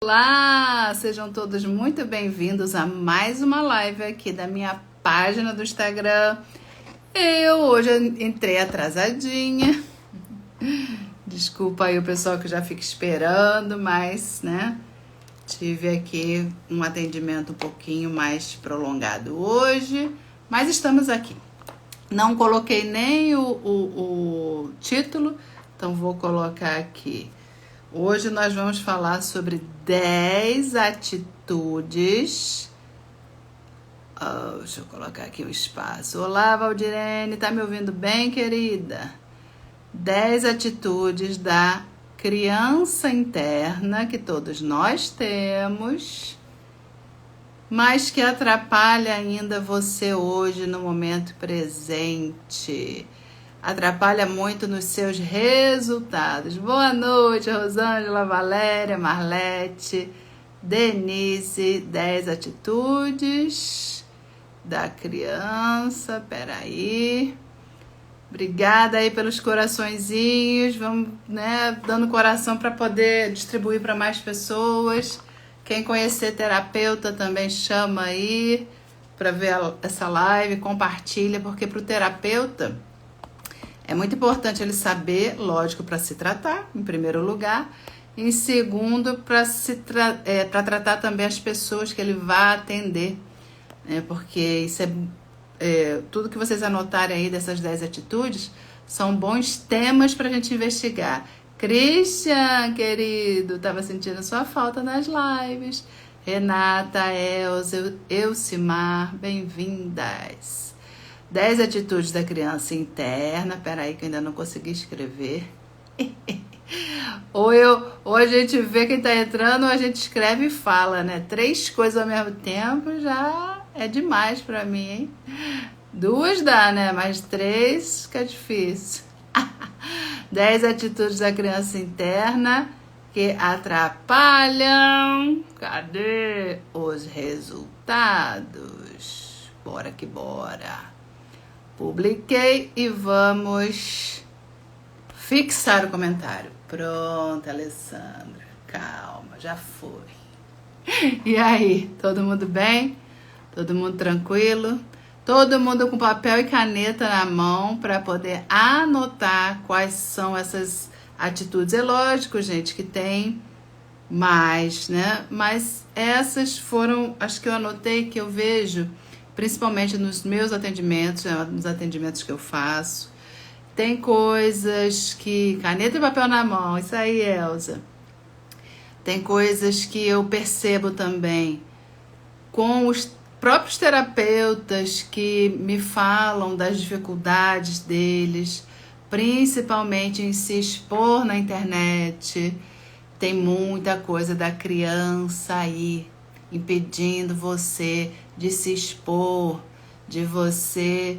Olá, sejam todos muito bem-vindos a mais uma live aqui da minha página do Instagram. Eu hoje entrei atrasadinha. Desculpa aí o pessoal que já fica esperando, mas, né, tive aqui um atendimento um pouquinho mais prolongado hoje, mas estamos aqui. Não coloquei nem o título, então vou colocar aqui. Hoje nós vamos falar sobre 10 atitudes. Deixa eu colocar aqui o espaço. Olá, Valdirene, tá me ouvindo bem, querida? 10 atitudes da criança interna que todos nós temos, mas que atrapalha ainda você hoje no momento presente. Atrapalha muito nos seus resultados. Boa noite, Rosângela, Valéria, Marlete, Denise. 10 atitudes da criança. Peraí. Obrigada aí pelos coraçõezinhos. Vamos, né, dando coração para poder distribuir para mais pessoas. Quem conhecer terapeuta também chama aí para ver essa live, compartilha, porque para o terapeuta é muito importante ele saber, lógico, para se tratar, em primeiro lugar. Em segundo, para tratar também as pessoas que ele vai atender. Né? Porque isso tudo que vocês anotarem aí dessas 10 atitudes são bons temas para a gente investigar. Christian, querido, estava sentindo sua falta nas lives. Renata, Elza, Elcimar, bem-vindas. 10 atitudes da criança interna. Peraí que eu ainda não consegui escrever. ou a gente vê quem tá entrando, ou a gente escreve e fala, né? 3 coisas ao mesmo tempo já é demais pra mim, hein? 2 dá, né? Mas 3 fica difícil. 10 atitudes da criança interna que atrapalham. Cadê os resultados? Bora que bora. Publiquei e vamos fixar o comentário. Pronto, Alessandra. Calma, já foi. E aí, todo mundo bem? Todo mundo tranquilo? Todo mundo com papel e caneta na mão para poder anotar quais são essas atitudes. É lógico, gente, que tem mais, né? Mas essas foram as que eu anotei, que eu vejo principalmente nos meus atendimentos, nos atendimentos que eu faço. Tem coisas que... Caneta e papel na mão, isso aí, Elza. Tem coisas que eu percebo também com os próprios terapeutas que me falam das dificuldades deles, principalmente em se expor na internet. Tem muita coisa da criança aí, impedindo você de se expor, de você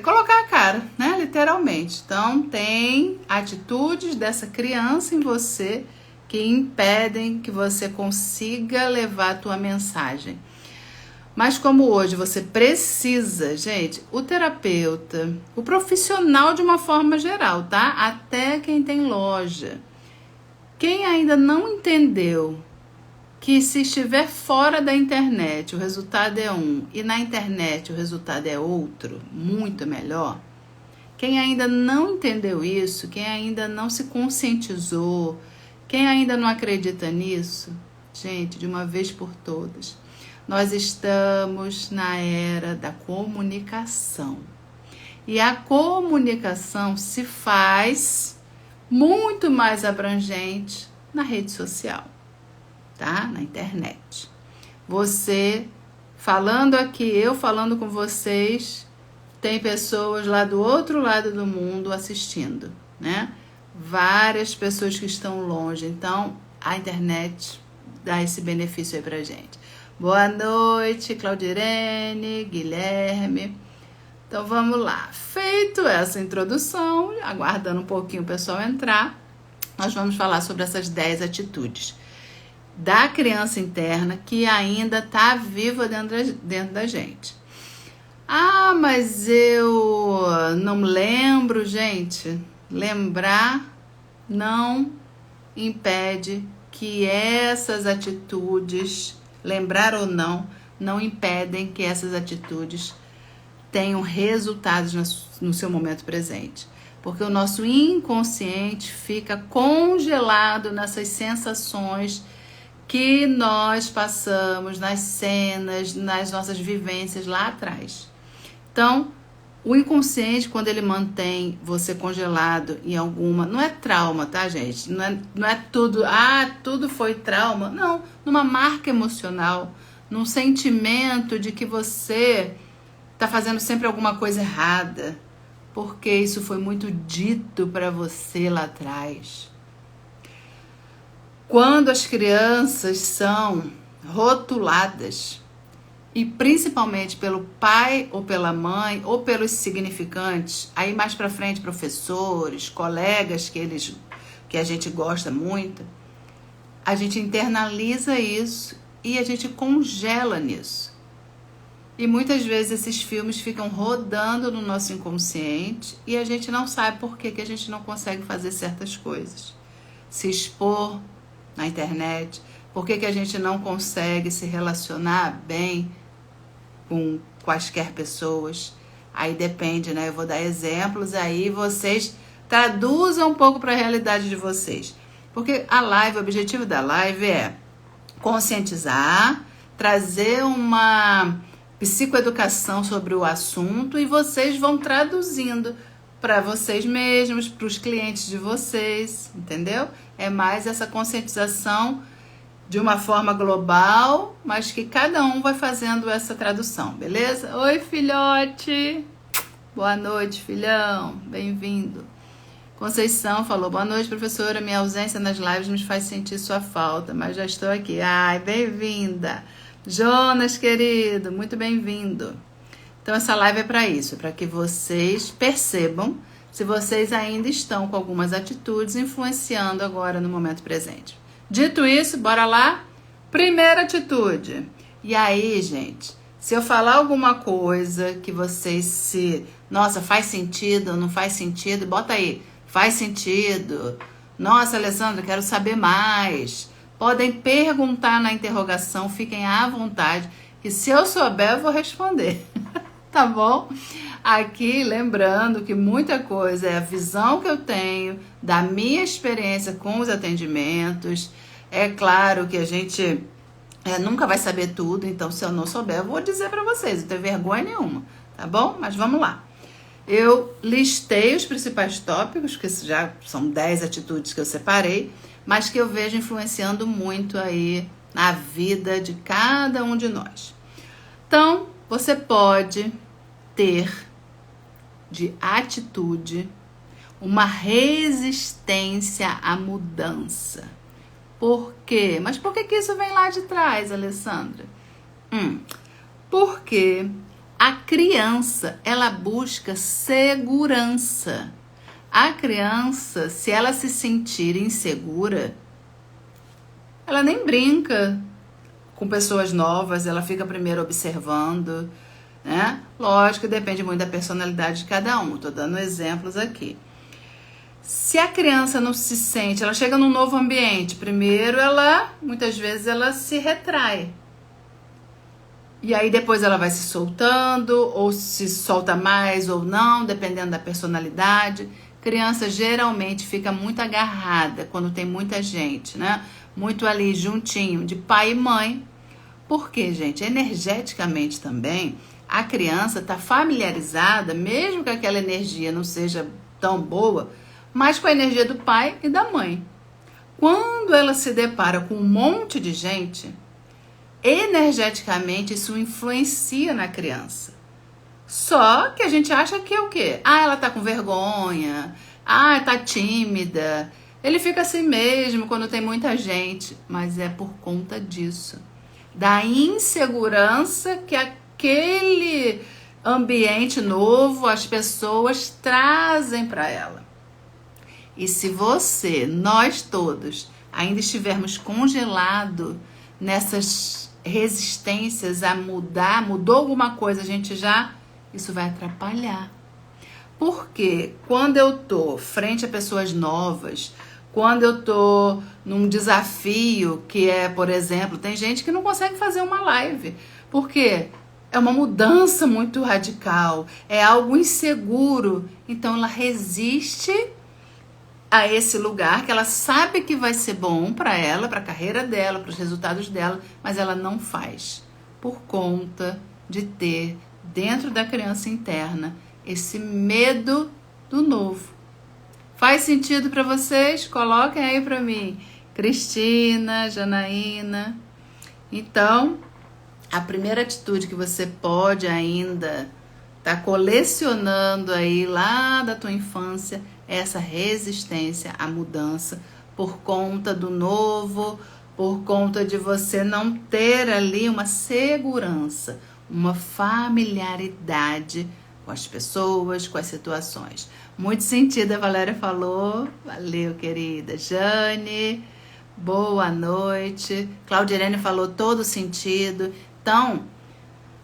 colocar a cara, né? Literalmente. Então, tem atitudes dessa criança em você que impedem que você consiga levar a tua mensagem. Mas como hoje você precisa, gente, o terapeuta, o profissional de uma forma geral, tá? Até quem tem loja. Quem ainda não entendeu que se estiver fora da internet o resultado é um e na internet o resultado é outro, muito melhor. Quem ainda não entendeu isso, quem ainda não se conscientizou, quem ainda não acredita nisso, gente, de uma vez por todas, nós estamos na era da comunicação. E a comunicação se faz muito mais abrangente na rede social. Tá? Na internet. Você falando aqui, eu falando com vocês, tem pessoas lá do outro lado do mundo assistindo, né? Várias pessoas que estão longe. Então, a internet dá esse benefício aí pra gente. Boa noite, Claudirene, Guilherme. Então, vamos lá. Feito essa introdução, aguardando um pouquinho o pessoal entrar, nós vamos falar sobre essas 10 atitudes da criança interna que ainda está viva dentro da gente. Ah, mas eu não lembro, gente. Lembrar não impede que essas atitudes, lembrar ou não, não impedem que essas atitudes tenham resultados no seu momento presente. Porque o nosso inconsciente fica congelado nessas sensações que nós passamos nas cenas, nas nossas vivências lá atrás. Então, o inconsciente, quando ele mantém você congelado em alguma... Não é trauma, tá, gente? Não é tudo... tudo foi trauma. Não, numa marca emocional, num sentimento de que você tá fazendo sempre alguma coisa errada, porque isso foi muito dito para você lá atrás. Quando as crianças são rotuladas, e principalmente pelo pai ou pela mãe, ou pelos significantes, aí mais pra frente professores, colegas que a gente gosta muito, a gente internaliza isso e a gente congela nisso. E muitas vezes esses filmes ficam rodando no nosso inconsciente e a gente não sabe por que a gente não consegue fazer certas coisas. Se expor na internet, por que a gente não consegue se relacionar bem com quaisquer pessoas. Aí depende, né? Eu vou dar exemplos, aí vocês traduzam um pouco para a realidade de vocês. Porque a live, o objetivo da live é conscientizar, trazer uma psicoeducação sobre o assunto e vocês vão traduzindo para vocês mesmos, para os clientes de vocês, entendeu? É mais essa conscientização de uma forma global, mas que cada um vai fazendo essa tradução, beleza? Oi, filhote! Boa noite, filhão! Bem-vindo! Conceição falou, boa noite, professora, minha ausência nas lives me faz sentir sua falta, mas já estou aqui. Ai, bem-vinda! Jonas, querido, muito bem-vindo! Então, essa live é para isso, para que vocês percebam se vocês ainda estão com algumas atitudes influenciando agora no momento presente. Dito isso, bora lá? Primeira atitude. E aí, gente, se eu falar alguma coisa que vocês nossa, faz sentido ou não faz sentido, bota aí, faz sentido. Nossa, Alessandra, quero saber mais. Podem perguntar na interrogação, fiquem à vontade. E se eu souber, eu vou responder. Tá bom? Aqui, lembrando que muita coisa é a visão que eu tenho da minha experiência com os atendimentos. É claro que a gente nunca vai saber tudo, então se eu não souber, eu vou dizer pra vocês, não tenho vergonha nenhuma, tá bom? Mas vamos lá. Eu listei os principais tópicos, que já são 10 atitudes que eu separei, mas que eu vejo influenciando muito aí na vida de cada um de nós. Então, você pode ter de atitude uma resistência à mudança. Por quê? Mas por que isso vem lá de trás, Alessandra? Porque a criança, ela busca segurança. A criança, se ela se sentir insegura, ela nem brinca com pessoas novas, ela fica primeiro observando, né? Lógico que depende muito da personalidade de cada um. Tô dando exemplos aqui. Se a criança não se sente, ela chega num novo ambiente, primeiro muitas vezes ela se retrai. E aí depois ela vai se soltando, ou se solta mais ou não, dependendo da personalidade. Criança geralmente fica muito agarrada quando tem muita gente, né? Muito ali juntinho, de pai e mãe. Porque, gente, energeticamente também, a criança está familiarizada, mesmo que aquela energia não seja tão boa, mas com a energia do pai e da mãe. Quando ela se depara com um monte de gente, energeticamente isso influencia na criança. Só que a gente acha que é o quê? Ela tá com vergonha, tá tímida. Ele fica assim mesmo quando tem muita gente, mas é por conta disso. Da insegurança que aquele ambiente novo, as pessoas trazem para ela. E se nós todos, ainda estivermos congelados nessas resistências a mudar, mudou alguma coisa, isso vai atrapalhar. Porque quando eu tô frente a pessoas novas, Quando eu tô num desafio que é, por exemplo, tem gente que não consegue fazer uma live. Por quê? É uma mudança muito radical, é algo inseguro. Então ela resiste a esse lugar que ela sabe que vai ser bom para ela, para a carreira dela, para os resultados dela, mas ela não faz por conta de ter dentro da criança interna esse medo do novo. Faz sentido para vocês? Coloquem aí para mim. Cristina, Janaína. Então, a primeira atitude que você pode ainda estar colecionando aí lá da tua infância é essa resistência à mudança por conta do novo, por conta de você não ter ali uma segurança, uma familiaridade com as pessoas, com as situações. Muito sentido, a Valéria falou. Valeu, querida. Jane, boa noite. Claudirene falou todo sentido. Então,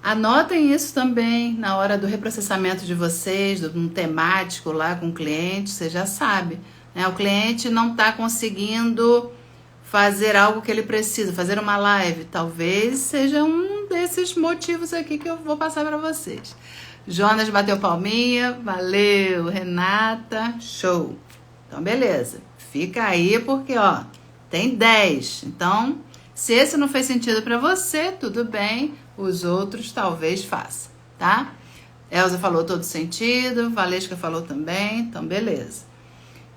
anotem isso também na hora do reprocessamento de vocês, um temático lá com o cliente, você já sabe, né? O cliente não está conseguindo fazer algo que ele precisa, fazer uma live. Talvez seja um desses motivos aqui que eu vou passar para vocês. Jonas bateu palminha, valeu. Renata, show. Então, beleza. Fica aí porque, ó, tem 10. Então, se esse não fez sentido para você, tudo bem. Os outros talvez façam, tá? Elza falou todo sentido, Valesca falou também, então beleza.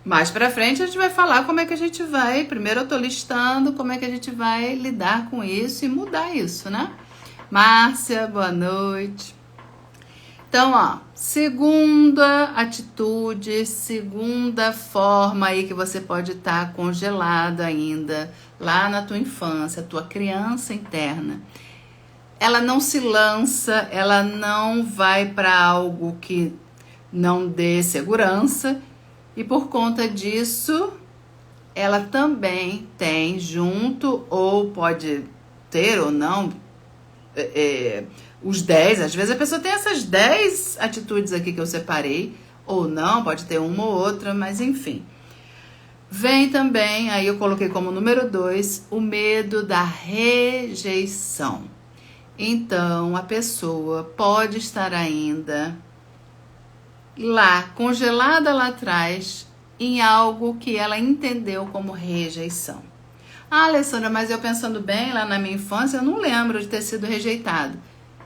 Mais pra frente a gente vai falar como é que a gente vai, primeiro eu tô listando como é que a gente vai lidar com isso e mudar isso, né? Márcia, boa noite. Então, ó, segunda atitude, segunda forma aí que você pode estar congelado ainda lá na tua infância, tua criança interna. Ela não se lança, ela não vai para algo que não dê segurança e por conta disso ela também tem junto, ou pode ter ou não, os 10, às vezes a pessoa tem essas 10 atitudes aqui que eu separei, ou não, pode ter uma ou outra, mas enfim. Vem também, aí eu coloquei como número 2, o medo da rejeição. Então, a pessoa pode estar ainda lá, congelada lá atrás, em algo que ela entendeu como rejeição. Ah, Alessandra, mas eu pensando bem, lá na minha infância, eu não lembro de ter sido rejeitado.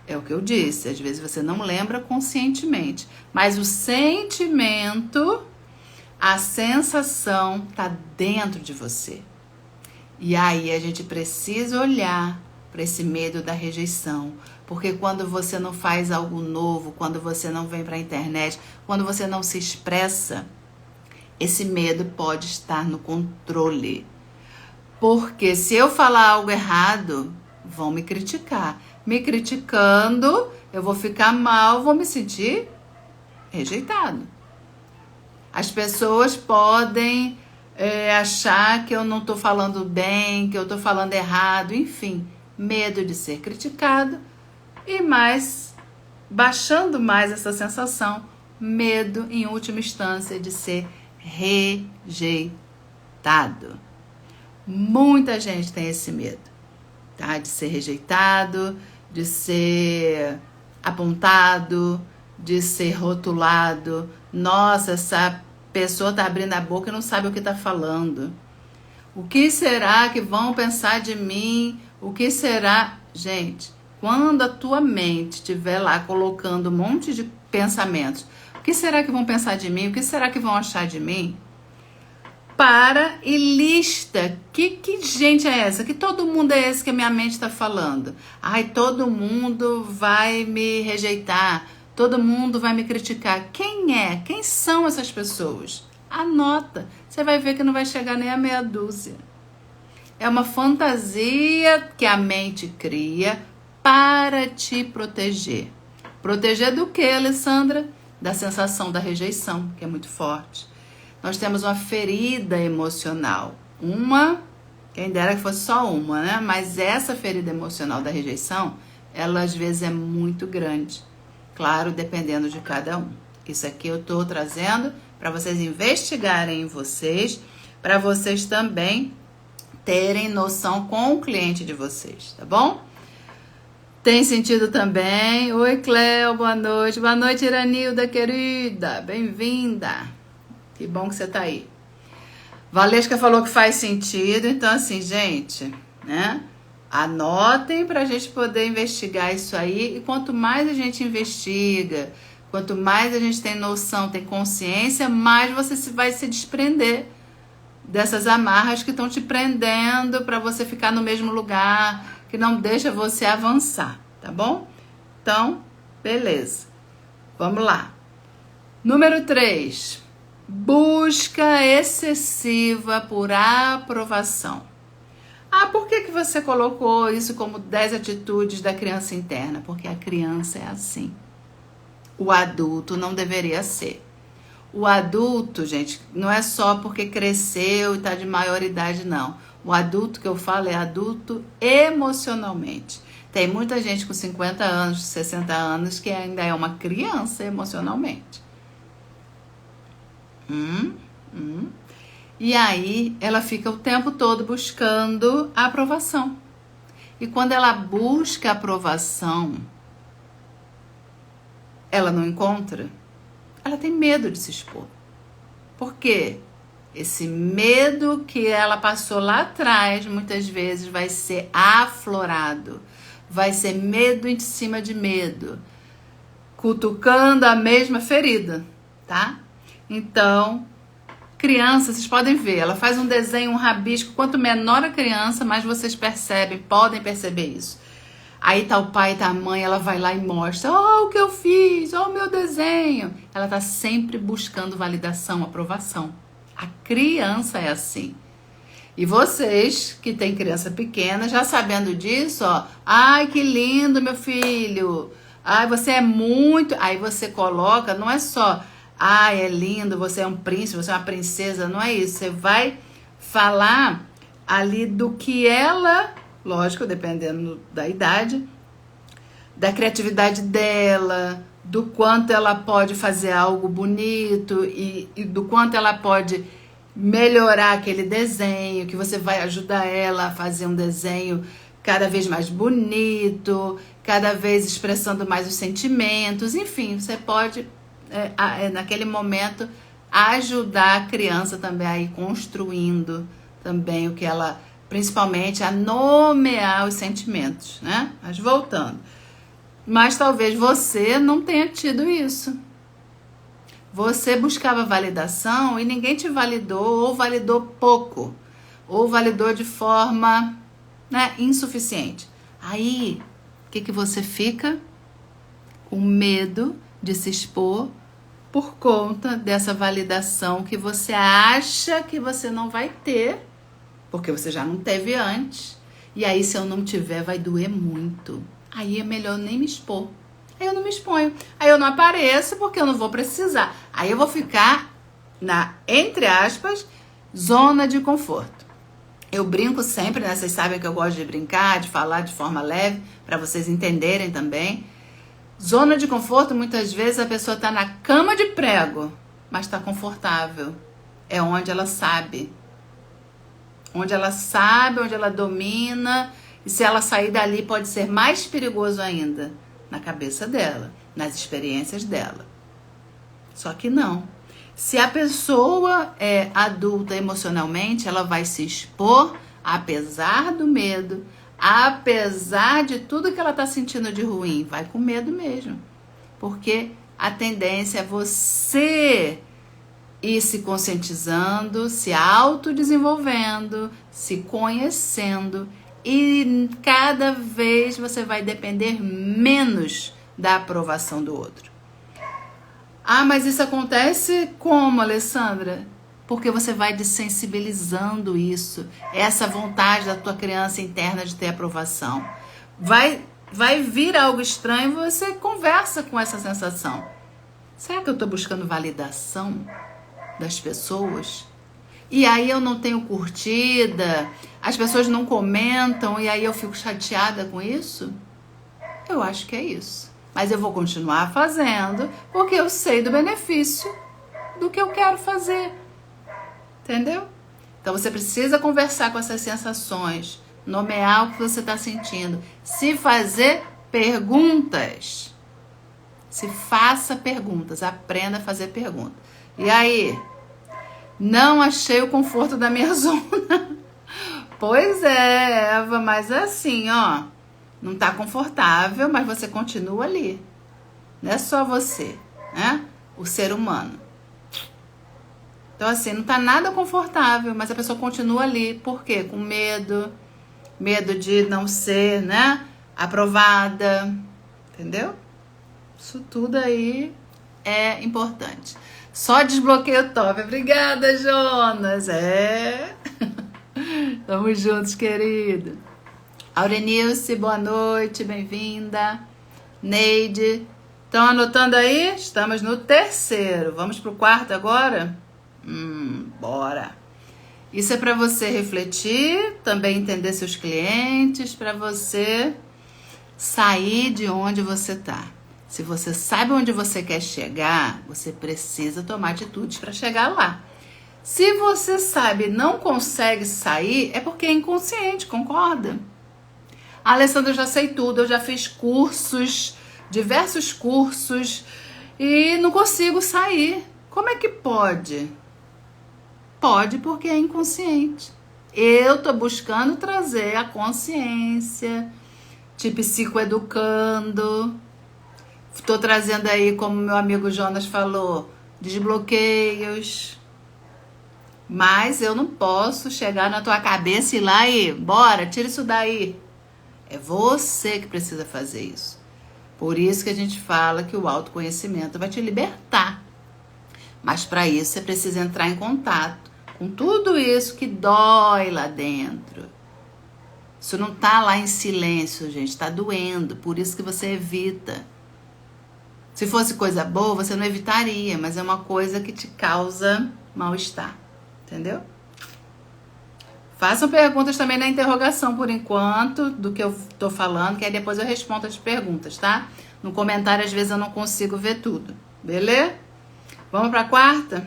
É o que eu disse, às vezes você não lembra conscientemente, mas o sentimento, a sensação está dentro de você. E aí a gente precisa olhar para esse medo da rejeição, porque quando você não faz algo novo, quando você não vem para a internet, quando você não se expressa, esse medo pode estar no controle. Porque se eu falar algo errado, vão me criticar. Me criticando, eu vou ficar mal, vou me sentir rejeitado. As pessoas podem achar que eu não estou falando bem, que eu estou falando errado, enfim. Medo de ser criticado e mais, baixando mais essa sensação, medo, em última instância, de ser rejeitado. Muita gente tem esse medo, tá? De ser rejeitado, de ser apontado, de ser rotulado. Nossa, essa pessoa tá abrindo a boca e não sabe o que tá falando. O que será que vão pensar de mim? O que será? Gente, quando a tua mente estiver lá colocando um monte de pensamentos, o que será que vão pensar de mim? O que será que vão achar de mim? Para e lista. Que gente é essa? Que todo mundo é esse que a minha mente está falando? Ai, todo mundo vai me rejeitar. Todo mundo vai me criticar. Quem é? Quem são essas pessoas? Anota. Você vai ver que não vai chegar nem a meia dúzia. É uma fantasia que a mente cria para te proteger. Proteger do que, Alessandra? Da sensação da rejeição, que é muito forte. Nós temos uma ferida emocional. Quem dera que fosse só uma, né? Mas essa ferida emocional da rejeição, ela às vezes é muito grande. Claro, dependendo de cada um. Isso aqui eu estou trazendo para vocês investigarem em vocês, para vocês também terem noção com o cliente de vocês, tá bom? Tem sentido também? Oi, Cléo, boa noite. Boa noite, Iranilda, querida. Bem-vinda. Que bom que você tá aí. Valesca falou que faz sentido, então assim, gente, né? Anotem pra gente poder investigar isso aí. E quanto mais a gente investiga, quanto mais a gente tem noção, tem consciência, mais você vai se desprender dessas amarras que estão te prendendo para você ficar no mesmo lugar, que não deixa você avançar, tá bom? Então, beleza. Vamos lá. Número 3. Busca excessiva por aprovação. Ah, por que você colocou isso como 10 atitudes da criança interna? Porque a criança é assim. O adulto não deveria ser. O adulto, gente, não é só porque cresceu e está de maioridade, não. O adulto que eu falo é adulto emocionalmente. Tem muita gente com 50 anos, 60 anos que ainda é uma criança emocionalmente. E aí ela fica o tempo todo buscando a aprovação. E quando ela busca a aprovação, ela não encontra. Ela tem medo de se expor. Por quê? Esse medo que ela passou lá atrás, muitas vezes vai ser aflorado. Vai ser medo em cima de medo. Cutucando a mesma ferida, tá? Então, criança, vocês podem ver, ela faz um desenho, um rabisco. Quanto menor a criança, mais vocês percebem, podem perceber isso. Aí tá o pai, tá a mãe, ela vai lá e mostra, o que eu fiz, o meu desenho. Ela tá sempre buscando validação, aprovação. A criança é assim. E vocês que têm criança pequena, já sabendo disso, ai, que lindo, meu filho. Ai, você é muito... Aí você coloca, não é só, ai, é lindo, você é um príncipe, você é uma princesa, não é isso. Você vai falar ali do que ela... Lógico, dependendo da idade, da criatividade dela, do quanto ela pode fazer algo bonito e do quanto ela pode melhorar aquele desenho, que você vai ajudar ela a fazer um desenho cada vez mais bonito, cada vez expressando mais os sentimentos, enfim, você pode, naquele momento, ajudar a criança também a ir construindo também o que ela... Principalmente a nomear os sentimentos, né? Mas voltando. Mas talvez você não tenha tido isso. Você buscava validação e ninguém te validou, ou validou pouco, ou validou de forma, né, insuficiente. Aí, o que você fica? Com medo de se expor por conta dessa validação que você acha que você não vai ter, porque você já não teve antes. E aí, se eu não tiver, vai doer muito. Aí é melhor nem me expor. Aí eu não me exponho. Aí eu não apareço porque eu não vou precisar. Aí eu vou ficar na, entre aspas, zona de conforto. Eu brinco sempre, né? Vocês sabem que eu gosto de brincar, de falar de forma leve, para vocês entenderem também. Zona de conforto, muitas vezes a pessoa está na cama de prego, mas está confortável. É onde ela sabe. Onde ela sabe, onde ela domina, e se ela sair dali pode ser mais perigoso ainda, na cabeça dela, nas experiências dela. Só que não. Se a pessoa é adulta emocionalmente, ela vai se expor, apesar do medo, apesar de tudo que ela está sentindo de ruim, vai com medo mesmo. Porque a tendência é você ir se conscientizando, se autodesenvolvendo, se conhecendo, e cada vez você vai depender menos da aprovação do outro. Ah, mas isso acontece como, Alessandra? Porque você vai desensibilizando isso, essa vontade da tua criança interna de ter aprovação. Vai vir algo estranho e você conversa com essa sensação. Será que eu estou buscando validação das pessoas? E aí eu não tenho curtida, as pessoas não comentam e aí eu fico chateada com isso? Eu acho que é isso. Mas eu vou continuar fazendo porque eu sei do benefício do que eu quero fazer. Entendeu? Então você precisa conversar com essas sensações, nomear o que você está sentindo, se fazer perguntas. Se faça perguntas, aprenda a fazer perguntas. E aí? Não achei o conforto da minha zona. Pois é, Eva, mas é assim, ó. Não tá confortável, mas você continua ali. Não é só você, né? O ser humano. Então, assim, não tá nada confortável, mas a pessoa continua ali. Por quê? Com medo. Medo de não ser, né? Aprovada. Entendeu? Isso tudo aí é importante. Só desbloqueio top. Obrigada, Jonas. Tamo juntos, querido. Aurenilce, boa noite, bem-vinda. Neide, estão anotando aí? Estamos no 3º. Vamos pro 4º agora? Bora. Isso é para você refletir, também entender seus clientes, para você sair de onde você tá. Se você sabe onde você quer chegar, você precisa tomar atitudes para chegar lá. Se você sabe e não consegue sair, é porque é inconsciente, concorda? Alessandra, eu já sei tudo, eu já fiz cursos, diversos cursos, e não consigo sair. Como é que pode? Pode porque é inconsciente. Eu tô buscando trazer a consciência, te psicoeducando. Tô trazendo aí, como meu amigo Jonas falou, desbloqueios. Mas eu não posso chegar na tua cabeça e ir lá e bora, tira isso daí. É você que precisa fazer isso. Por isso que a gente fala que o autoconhecimento vai te libertar. Mas para isso você precisa entrar em contato com tudo isso que dói lá dentro. Isso não tá lá em silêncio, gente, tá doendo. Por isso que você evita. Se fosse coisa boa, você não evitaria, mas é uma coisa que te causa mal-estar. Entendeu? Façam perguntas também na interrogação por enquanto, do que eu tô falando, que aí depois eu respondo as perguntas, tá? No comentário, às vezes, eu não consigo ver tudo. Beleza? Vamos pra 4ª?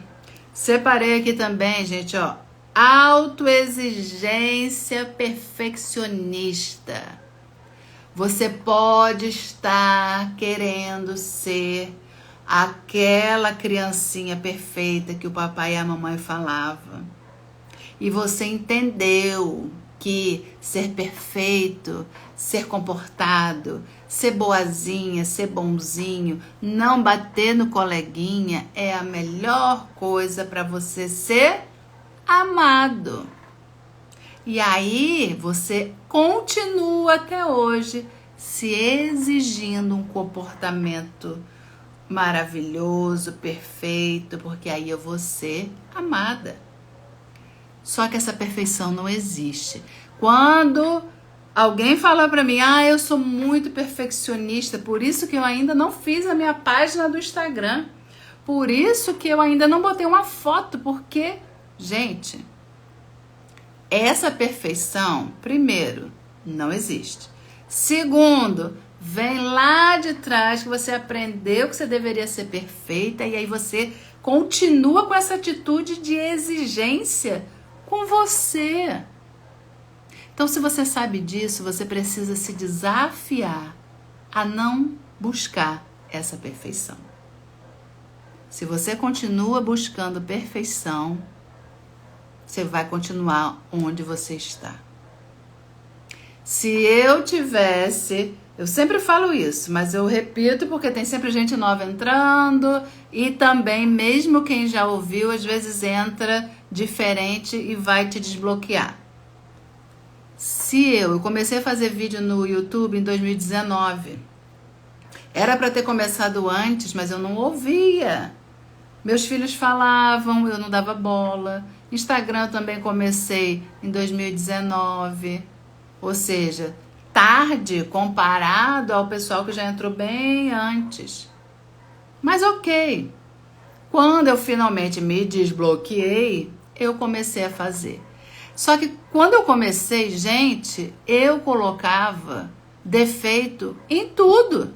Separei aqui também, gente, ó. Autoexigência perfeccionista. Você pode estar querendo ser aquela criancinha perfeita que o papai e a mamãe falavam. E você entendeu que ser perfeito, ser comportado, ser boazinha, ser bonzinho, não bater no coleguinha é a melhor coisa para você ser amado. E aí você continua até hoje se exigindo um comportamento maravilhoso, perfeito, porque aí eu vou ser amada. Só que essa perfeição não existe. Quando alguém fala pra mim, eu sou muito perfeccionista, por isso que eu ainda não fiz a minha página do Instagram, por isso que eu ainda não botei uma foto, porque, gente, essa perfeição, primeiro, não existe. Segundo, vem lá de trás que você aprendeu que você deveria ser perfeita e aí você continua com essa atitude de exigência com você. Então, se você sabe disso, você precisa se desafiar a não buscar essa perfeição. Se você continua buscando perfeição, você vai continuar onde você está. Se eu tivesse... Eu sempre falo isso, mas eu repito porque tem sempre gente nova entrando e também, mesmo quem já ouviu, às vezes entra diferente e vai te desbloquear. Eu comecei a fazer vídeo no YouTube em 2019. Era para ter começado antes, mas eu não ouvia. Meus filhos falavam, eu não dava bola. Instagram também comecei em 2019. Ou seja, tarde comparado ao pessoal que já entrou bem antes. Mas ok. Quando eu finalmente me desbloqueei, eu comecei a fazer. Só que quando eu comecei, gente, eu colocava defeito em tudo.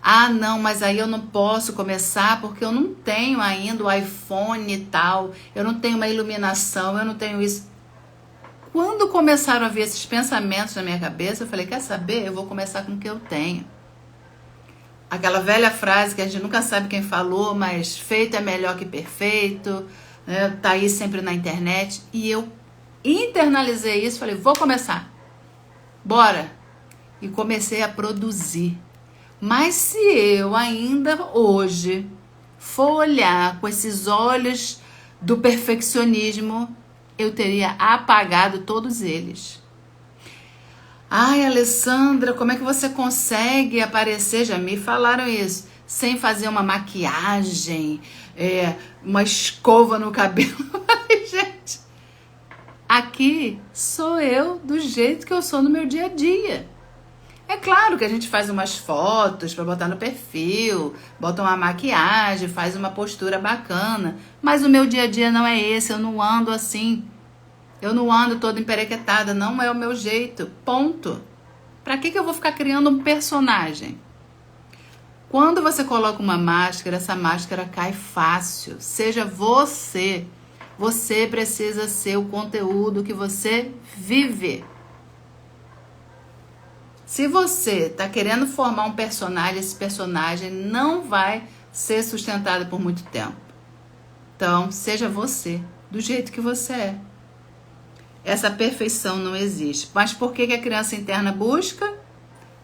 Ah, não, mas aí eu não posso começar porque eu não tenho ainda o iPhone e tal, eu não tenho uma iluminação, eu não tenho isso. Quando começaram a vir esses pensamentos na minha cabeça, eu falei, quer saber? Eu vou começar com o que eu tenho. Aquela velha frase que a gente nunca sabe quem falou, mas feito é melhor que perfeito, né? Tá aí sempre na internet. E eu internalizei isso, falei, vou começar. Bora! E comecei a produzir. Mas se eu ainda hoje for olhar com esses olhos do perfeccionismo, eu teria apagado todos eles. Ai, Alessandra, como é que você consegue aparecer? Já me falaram isso. Sem fazer uma maquiagem, uma escova no cabelo. Gente, aqui sou eu do jeito que eu sou no meu dia a dia. É claro que a gente faz umas fotos para botar no perfil, bota uma maquiagem, faz uma postura bacana, mas o meu dia a dia não é esse, eu não ando assim. Eu não ando toda emperequetada, não é o meu jeito, ponto. Pra que eu vou ficar criando um personagem? Quando você coloca uma máscara, essa máscara cai fácil. Seja você. Você precisa ser o conteúdo que você vive. Se você tá querendo formar um personagem, esse personagem não vai ser sustentado por muito tempo. Então, seja você, do jeito que você é. Essa perfeição não existe. Mas por que a criança interna busca?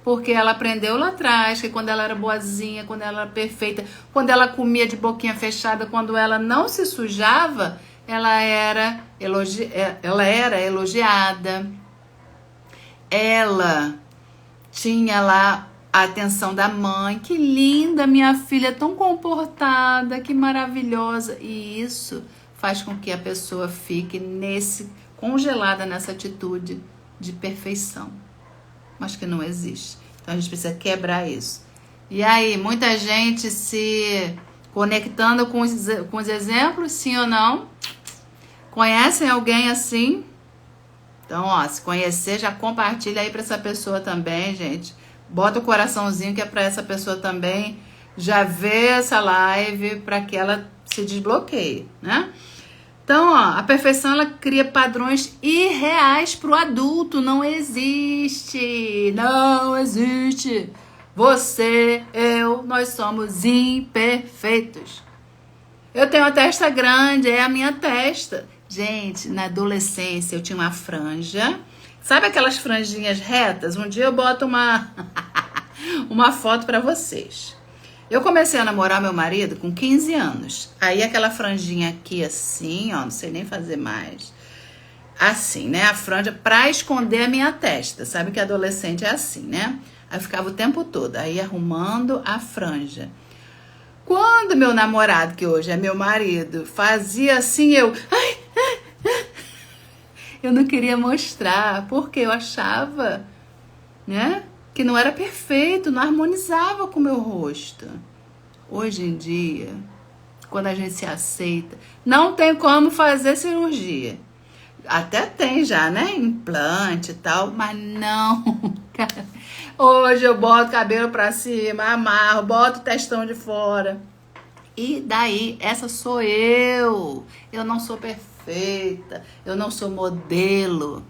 Porque ela aprendeu lá atrás que quando ela era boazinha, quando ela era perfeita, quando ela comia de boquinha fechada, quando ela não se sujava, ela era elogiada. Ela tinha lá a atenção da mãe. Que linda, minha filha, tão comportada, que maravilhosa. E isso faz com que a pessoa fique congelada nessa atitude de perfeição, mas que não existe. Então a gente precisa quebrar isso. E aí, muita gente se conectando com os exemplos, sim ou não? Conhecem alguém assim? Então, ó, se conhecer, já compartilha aí para essa pessoa também, gente. Bota o coraçãozinho que é para essa pessoa também já ver essa live para que ela se desbloqueie, né? Então, ó, a perfeição, ela cria padrões irreais pro adulto. Não existe. Não existe. Você, eu, nós somos imperfeitos. Eu tenho uma testa grande, é a minha testa. Gente, na adolescência eu tinha uma franja. Sabe aquelas franjinhas retas? Um dia eu boto uma foto pra vocês. Eu comecei a namorar meu marido com 15 anos. Aí aquela franjinha aqui assim, ó, não sei nem fazer mais. Assim, né? A franja pra esconder a minha testa. Sabe que adolescente é assim, né? Aí eu ficava o tempo todo aí arrumando a franja. Quando meu namorado, que hoje é meu marido, fazia assim, eu não queria mostrar, porque eu achava, né, que não era perfeito, não harmonizava com o meu rosto. Hoje em dia, quando a gente se aceita, não tem como fazer cirurgia. Até tem já, né, implante e tal, mas não, cara. Hoje eu boto o cabelo pra cima, amarro, boto o testão de fora. E daí, essa sou eu. Eu não sou perfeita, eu não sou modelo.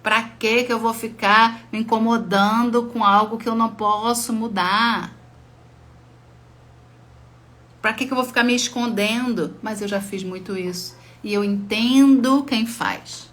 Pra que eu vou ficar me incomodando com algo que eu não posso mudar? Pra que eu vou ficar me escondendo? Mas eu já fiz muito isso. E eu entendo quem faz.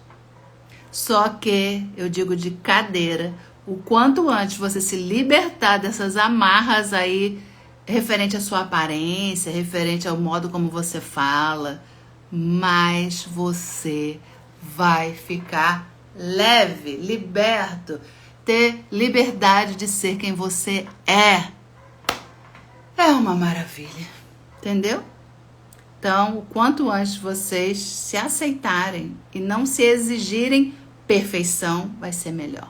Só que eu digo de cadeira, o quanto antes você se libertar dessas amarras aí, referente à sua aparência, referente ao modo como você fala, mais você vai ficar leve, liberto, ter liberdade de ser quem você é. É uma maravilha, entendeu? Então, o quanto antes vocês se aceitarem e não se exigirem perfeição, vai ser melhor.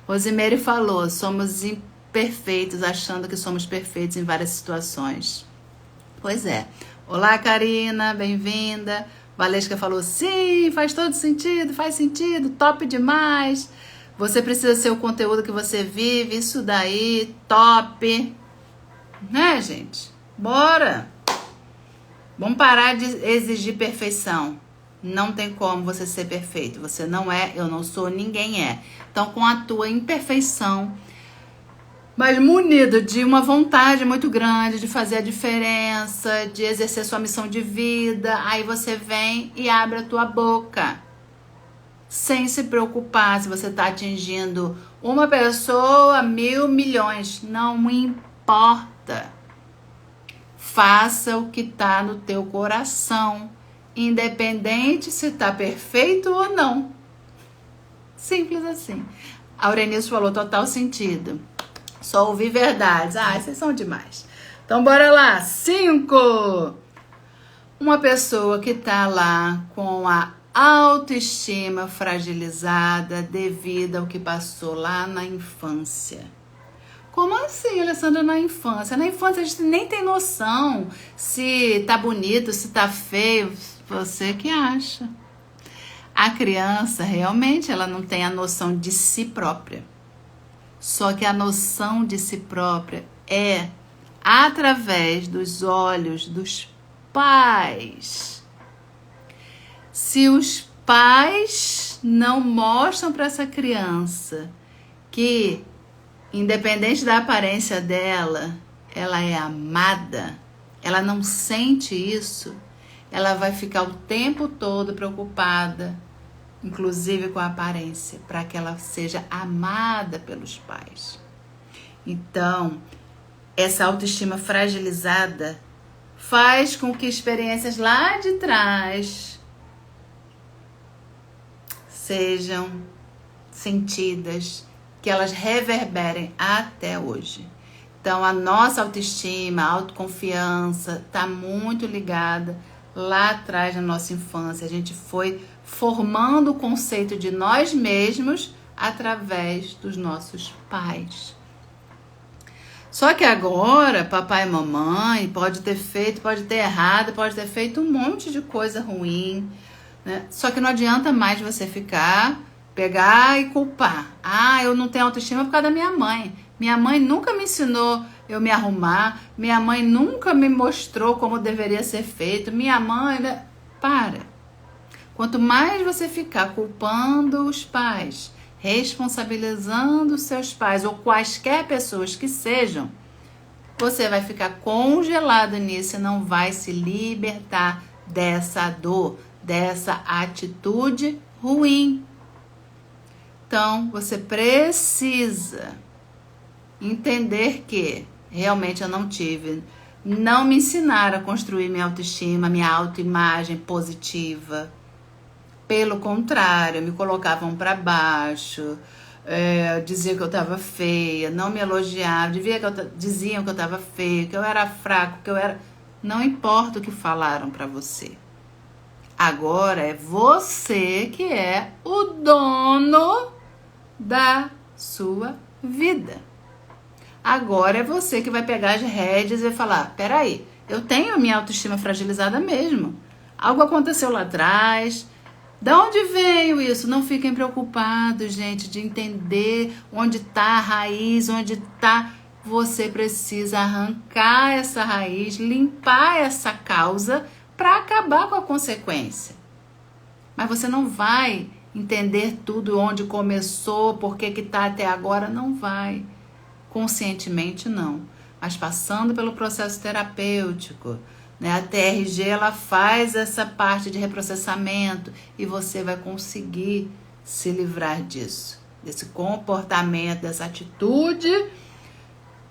Rosimeire falou, somos imperfeitos, achando que somos perfeitos em várias situações. Pois é. Olá, Karina, bem-vinda. Valesca falou, sim, faz todo sentido, faz sentido, top demais. Você precisa ser o conteúdo que você vive, isso daí, top. Né, gente? Bora! Vamos parar de exigir perfeição. Não tem como você ser perfeito. Você não é, eu não sou, ninguém é. Então, com a tua imperfeição, mas munido de uma vontade muito grande de fazer a diferença, de exercer sua missão de vida, aí você vem e abre a tua boca. Sem se preocupar se você está atingindo uma pessoa, 1.000 milhões. Não importa. Faça o que está no teu coração, independente se está perfeito ou não. Simples assim. A Aurenice falou total sentido. Só ouvir verdades. Ah, vocês são demais. Então, bora lá. 5. Uma pessoa que está lá com a autoestima fragilizada devido ao que passou lá na infância. Como assim, Alessandra, na infância? Na infância a gente nem tem noção se tá bonito, se tá feio. Você que acha. A criança, realmente, ela não tem a noção de si própria. Só que a noção de si própria é através dos olhos dos pais. Se os pais não mostram para essa criança que, independente da aparência dela, ela é amada, ela não sente isso, ela vai ficar o tempo todo preocupada, inclusive com a aparência, para que ela seja amada pelos pais. Então, essa autoestima fragilizada faz com que experiências lá de trás sejam sentidas, que elas reverberem até hoje. Então, a nossa autoestima, a autoconfiança está muito ligada lá atrás na nossa infância. A gente foi formando o conceito de nós mesmos através dos nossos pais. Só que agora, papai e mamãe pode ter feito, pode ter errado, pode ter feito um monte de coisa ruim, né? Só que não adianta mais você pegar e culpar. Ah, eu não tenho autoestima por causa da minha mãe. Minha mãe nunca me ensinou eu me arrumar. Minha mãe nunca me mostrou como deveria ser feito. Minha mãe... Para. Quanto mais você ficar culpando os pais, responsabilizando os seus pais ou quaisquer pessoas que sejam, você vai ficar congelado nisso e não vai se libertar dessa dor, dessa atitude ruim. Então, você precisa entender que realmente eu não tive. Não me ensinaram a construir minha autoestima, minha autoimagem positiva. Pelo contrário, me colocavam para baixo, diziam que eu estava feia, não me elogiavam, diziam que eu estava feia, que eu era fraco, que eu era... Não importa o que falaram para você. Agora é você que é o dono da sua vida. Agora é você que vai pegar as rédeas e vai falar, peraí, eu tenho a minha autoestima fragilizada mesmo. Algo aconteceu lá atrás. Da onde veio isso? Não fiquem preocupados, gente, de entender onde está a raiz, onde está. Você precisa arrancar essa raiz, limpar essa causa para acabar com a consequência. Mas você não vai entender tudo, onde começou, por que está até agora, não vai. Conscientemente não, mas passando pelo processo terapêutico, né? A TRG ela faz essa parte de reprocessamento e você vai conseguir se livrar disso, desse comportamento, dessa atitude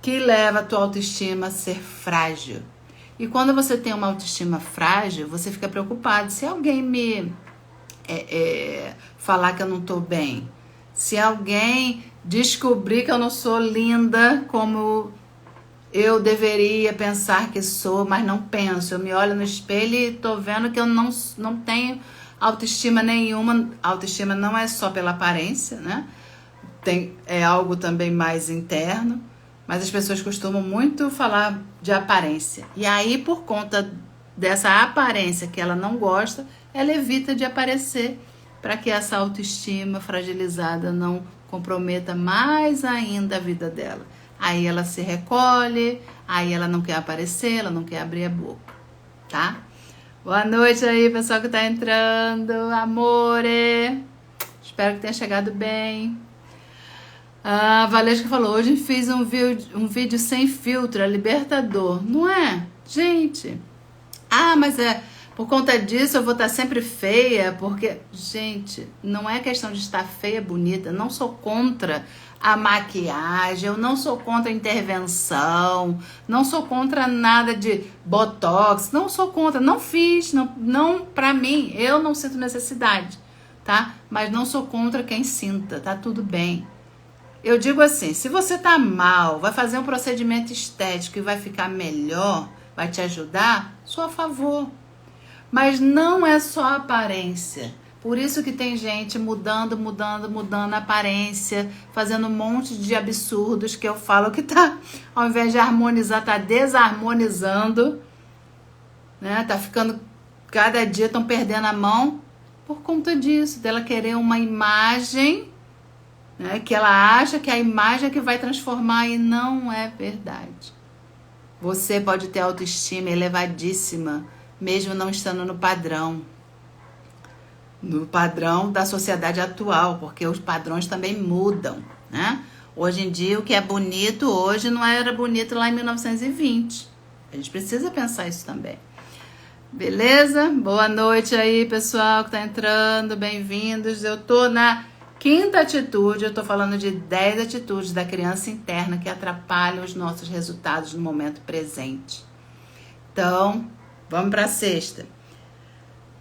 que leva a tua autoestima a ser frágil. E quando você tem uma autoestima frágil, você fica preocupado. Se alguém me falar que eu não estou bem, se alguém descobrir que eu não sou linda como eu deveria pensar que sou, mas não penso. Eu me olho no espelho e tô vendo que eu não tenho autoestima nenhuma. Autoestima não é só pela aparência, né? É algo também mais interno. Mas as pessoas costumam muito falar de aparência. E aí, por conta dessa aparência que ela não gosta, ela evita de aparecer para que essa autoestima fragilizada não comprometa mais ainda a vida dela. aí ela se recolhe, aí ela não quer aparecer, ela não quer abrir a boca, tá? Boa noite aí, pessoal que tá entrando, amore. Espero que tenha chegado bem. A Valesca falou, hoje fiz um vídeo sem filtro, é libertador. Não é? Gente, mas por conta disso eu vou estar sempre feia, porque, gente, não é questão de estar feia, bonita, não sou contra a maquiagem, eu não sou contra a intervenção, não sou contra nada de botox, não sou contra, não fiz, não pra mim, eu não sinto necessidade, tá? Mas não sou contra quem sinta, tá tudo bem. Eu digo assim, se você tá mal, vai fazer um procedimento estético e vai ficar melhor, vai te ajudar, sou a favor. Mas não é só a aparência. Por isso que tem gente mudando a aparência, fazendo um monte de absurdos que eu falo que tá, ao invés de harmonizar, tá desarmonizando, né? Tá ficando, cada dia estão perdendo a mão por conta disso, dela querer uma imagem, né, que ela acha que a imagem é que vai transformar e não é verdade. Você pode ter autoestima elevadíssima, mesmo não estando no padrão da sociedade atual, porque os padrões também mudam, né? Hoje em dia, o que é bonito hoje não era bonito lá em 1920. A gente precisa pensar isso também. Beleza? Boa noite aí, pessoal que tá entrando, bem-vindos. Eu tô na quinta atitude, eu tô falando de 10 atitudes da criança interna que atrapalham os nossos resultados no momento presente. Então, vamos para a sexta.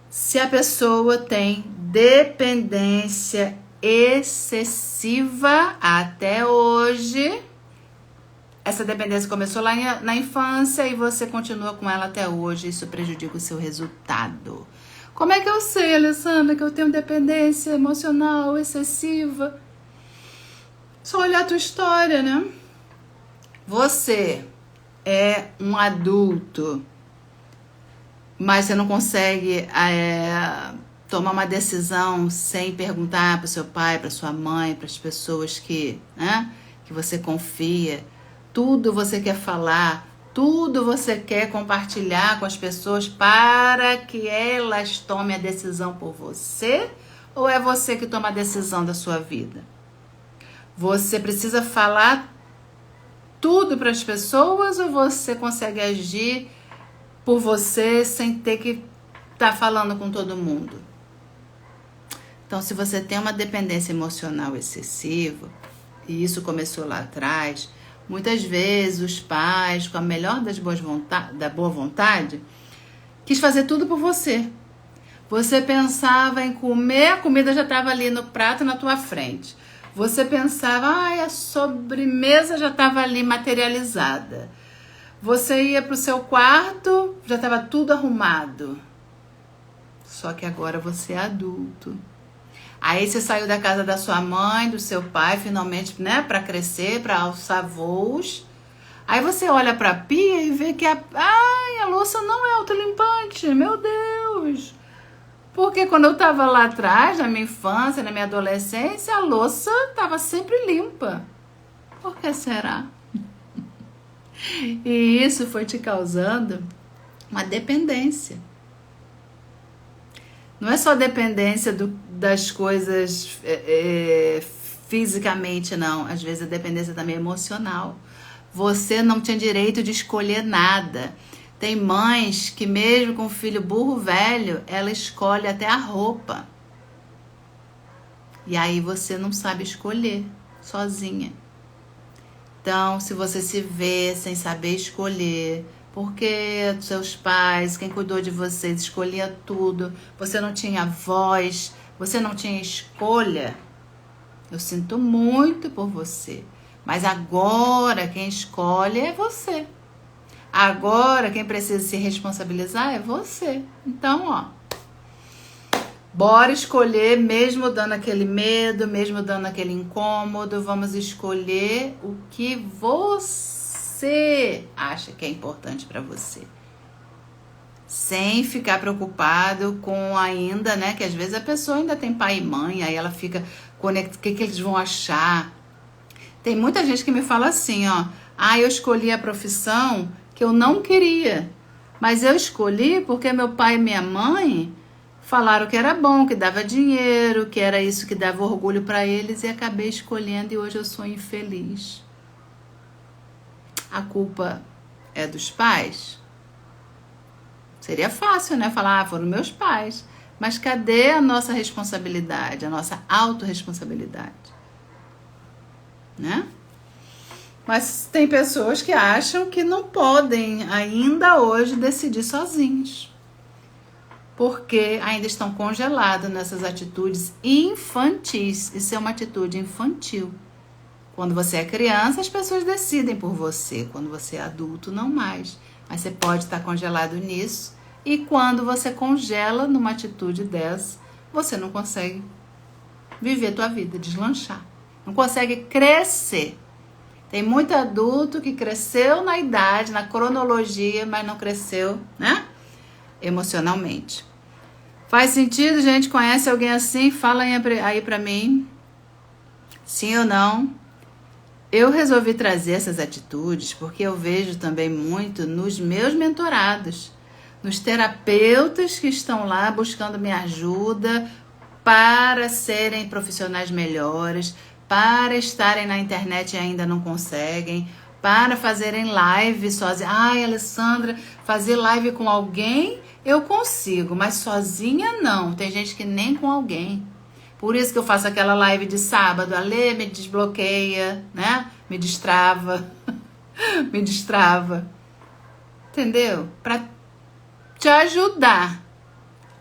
Se a pessoa tem dependência excessiva até hoje, essa dependência começou lá na infância e você continua com ela até hoje, isso prejudica o seu resultado. Como é que eu sei, Alessandra, que eu tenho dependência emocional excessiva? Só olhar a tua história, né? Você é um adulto, mas você não consegue tomar uma decisão sem perguntar para o seu pai, para sua mãe, para as pessoas que você confia. Tudo você quer falar, tudo você quer compartilhar com as pessoas para que elas tomem a decisão por você, ou é você que toma a decisão da sua vida? Você precisa falar tudo para as pessoas ou você consegue agir por você sem ter que estar falando com todo mundo? Então, se você tem uma dependência emocional excessiva, e isso começou lá atrás, muitas vezes os pais, com a melhor da boa vontade, quis fazer tudo por você. Você pensava em comer, a comida já estava ali no prato na tua frente. Você pensava, a sobremesa já estava ali materializada. Você ia para o seu quarto, já estava tudo arrumado. Só que agora você é adulto. Aí você saiu da casa da sua mãe, do seu pai, finalmente, né, para crescer, para alçar voos. Aí você olha para a pia e vê que a louça não é autolimpante, meu Deus. Porque quando eu estava lá atrás, na minha infância, na minha adolescência, a louça estava sempre limpa. Por que será? E isso foi te causando uma dependência. Não é só dependência das coisas fisicamente, não. Às vezes a dependência também é emocional. Você não tinha direito de escolher nada. Tem mães que mesmo com o filho burro velho, ela escolhe até a roupa. E aí você não sabe escolher sozinha. Então, se você se vê sem saber escolher, porque seus pais, quem cuidou de vocês, escolhia tudo, você não tinha voz, você não tinha escolha, eu sinto muito por você. Mas agora quem escolhe é você. Agora quem precisa se responsabilizar é você. Então, bora escolher, mesmo dando aquele medo, mesmo dando aquele incômodo, vamos escolher o que você acha que é importante para você. Sem ficar preocupado com ainda, né, que às vezes a pessoa ainda tem pai e mãe, aí ela fica conectada, o que eles vão achar? Tem muita gente que me fala assim, ó. Ah, eu escolhi a profissão que eu não queria. Mas eu escolhi porque meu pai e minha mãe falaram que era bom, que dava dinheiro, que era isso que dava orgulho para eles e acabei escolhendo e hoje eu sou infeliz. A culpa é dos pais? Seria fácil, né? Falar, ah, foram meus pais. Mas cadê a nossa responsabilidade, a nossa autorresponsabilidade? Né? Mas tem pessoas que acham que não podem ainda hoje decidir sozinhos. Porque ainda estão congelados nessas atitudes infantis. Isso é uma atitude infantil. Quando você é criança, as pessoas decidem por você. Quando você é adulto, não mais. Mas você pode estar congelado nisso. E quando você congela numa atitude dessa, você não consegue viver a tua vida, deslanchar. Não consegue crescer. Tem muito adulto que cresceu na idade, na cronologia, mas não cresceu, né? Emocionalmente. Faz sentido, gente? Conhece alguém assim? Fala aí pra mim. Sim ou não? Eu resolvi trazer essas atitudes porque eu vejo também muito nos meus mentorados, nos terapeutas que estão lá buscando minha ajuda para serem profissionais melhores, para estarem na internet e ainda não conseguem, para fazerem live sozinha. Ai, Alessandra, fazer live com alguém eu consigo, mas sozinha não. Tem gente que nem com alguém. Por isso que eu faço aquela live de sábado. A Lê me desbloqueia, né? Me destrava. Me destrava. Entendeu? Pra te ajudar.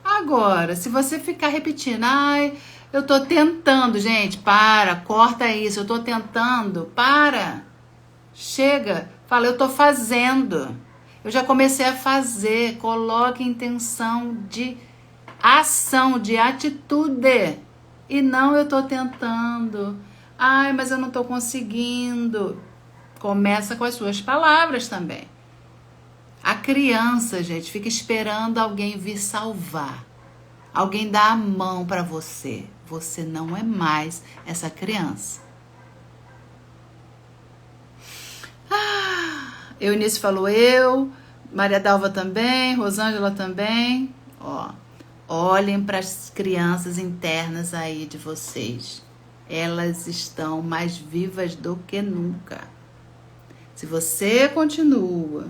Agora, se você ficar repetindo, ai, eu tô tentando, gente, para, corta isso, eu tô tentando, para. Chega, fala, eu tô fazendo. Eu já comecei a fazer. Coloque intenção de ação, de atitude. E não, eu tô tentando. Ai, mas eu não tô conseguindo. Começa com as suas palavras também. A criança, gente, fica esperando alguém vir salvar. Alguém dar a mão para você. Você não é mais essa criança. Eunice falou eu, Maria Dalva também, Rosângela também. Ó, olhem para as crianças internas aí de vocês. Elas estão mais vivas do que nunca. Se você continua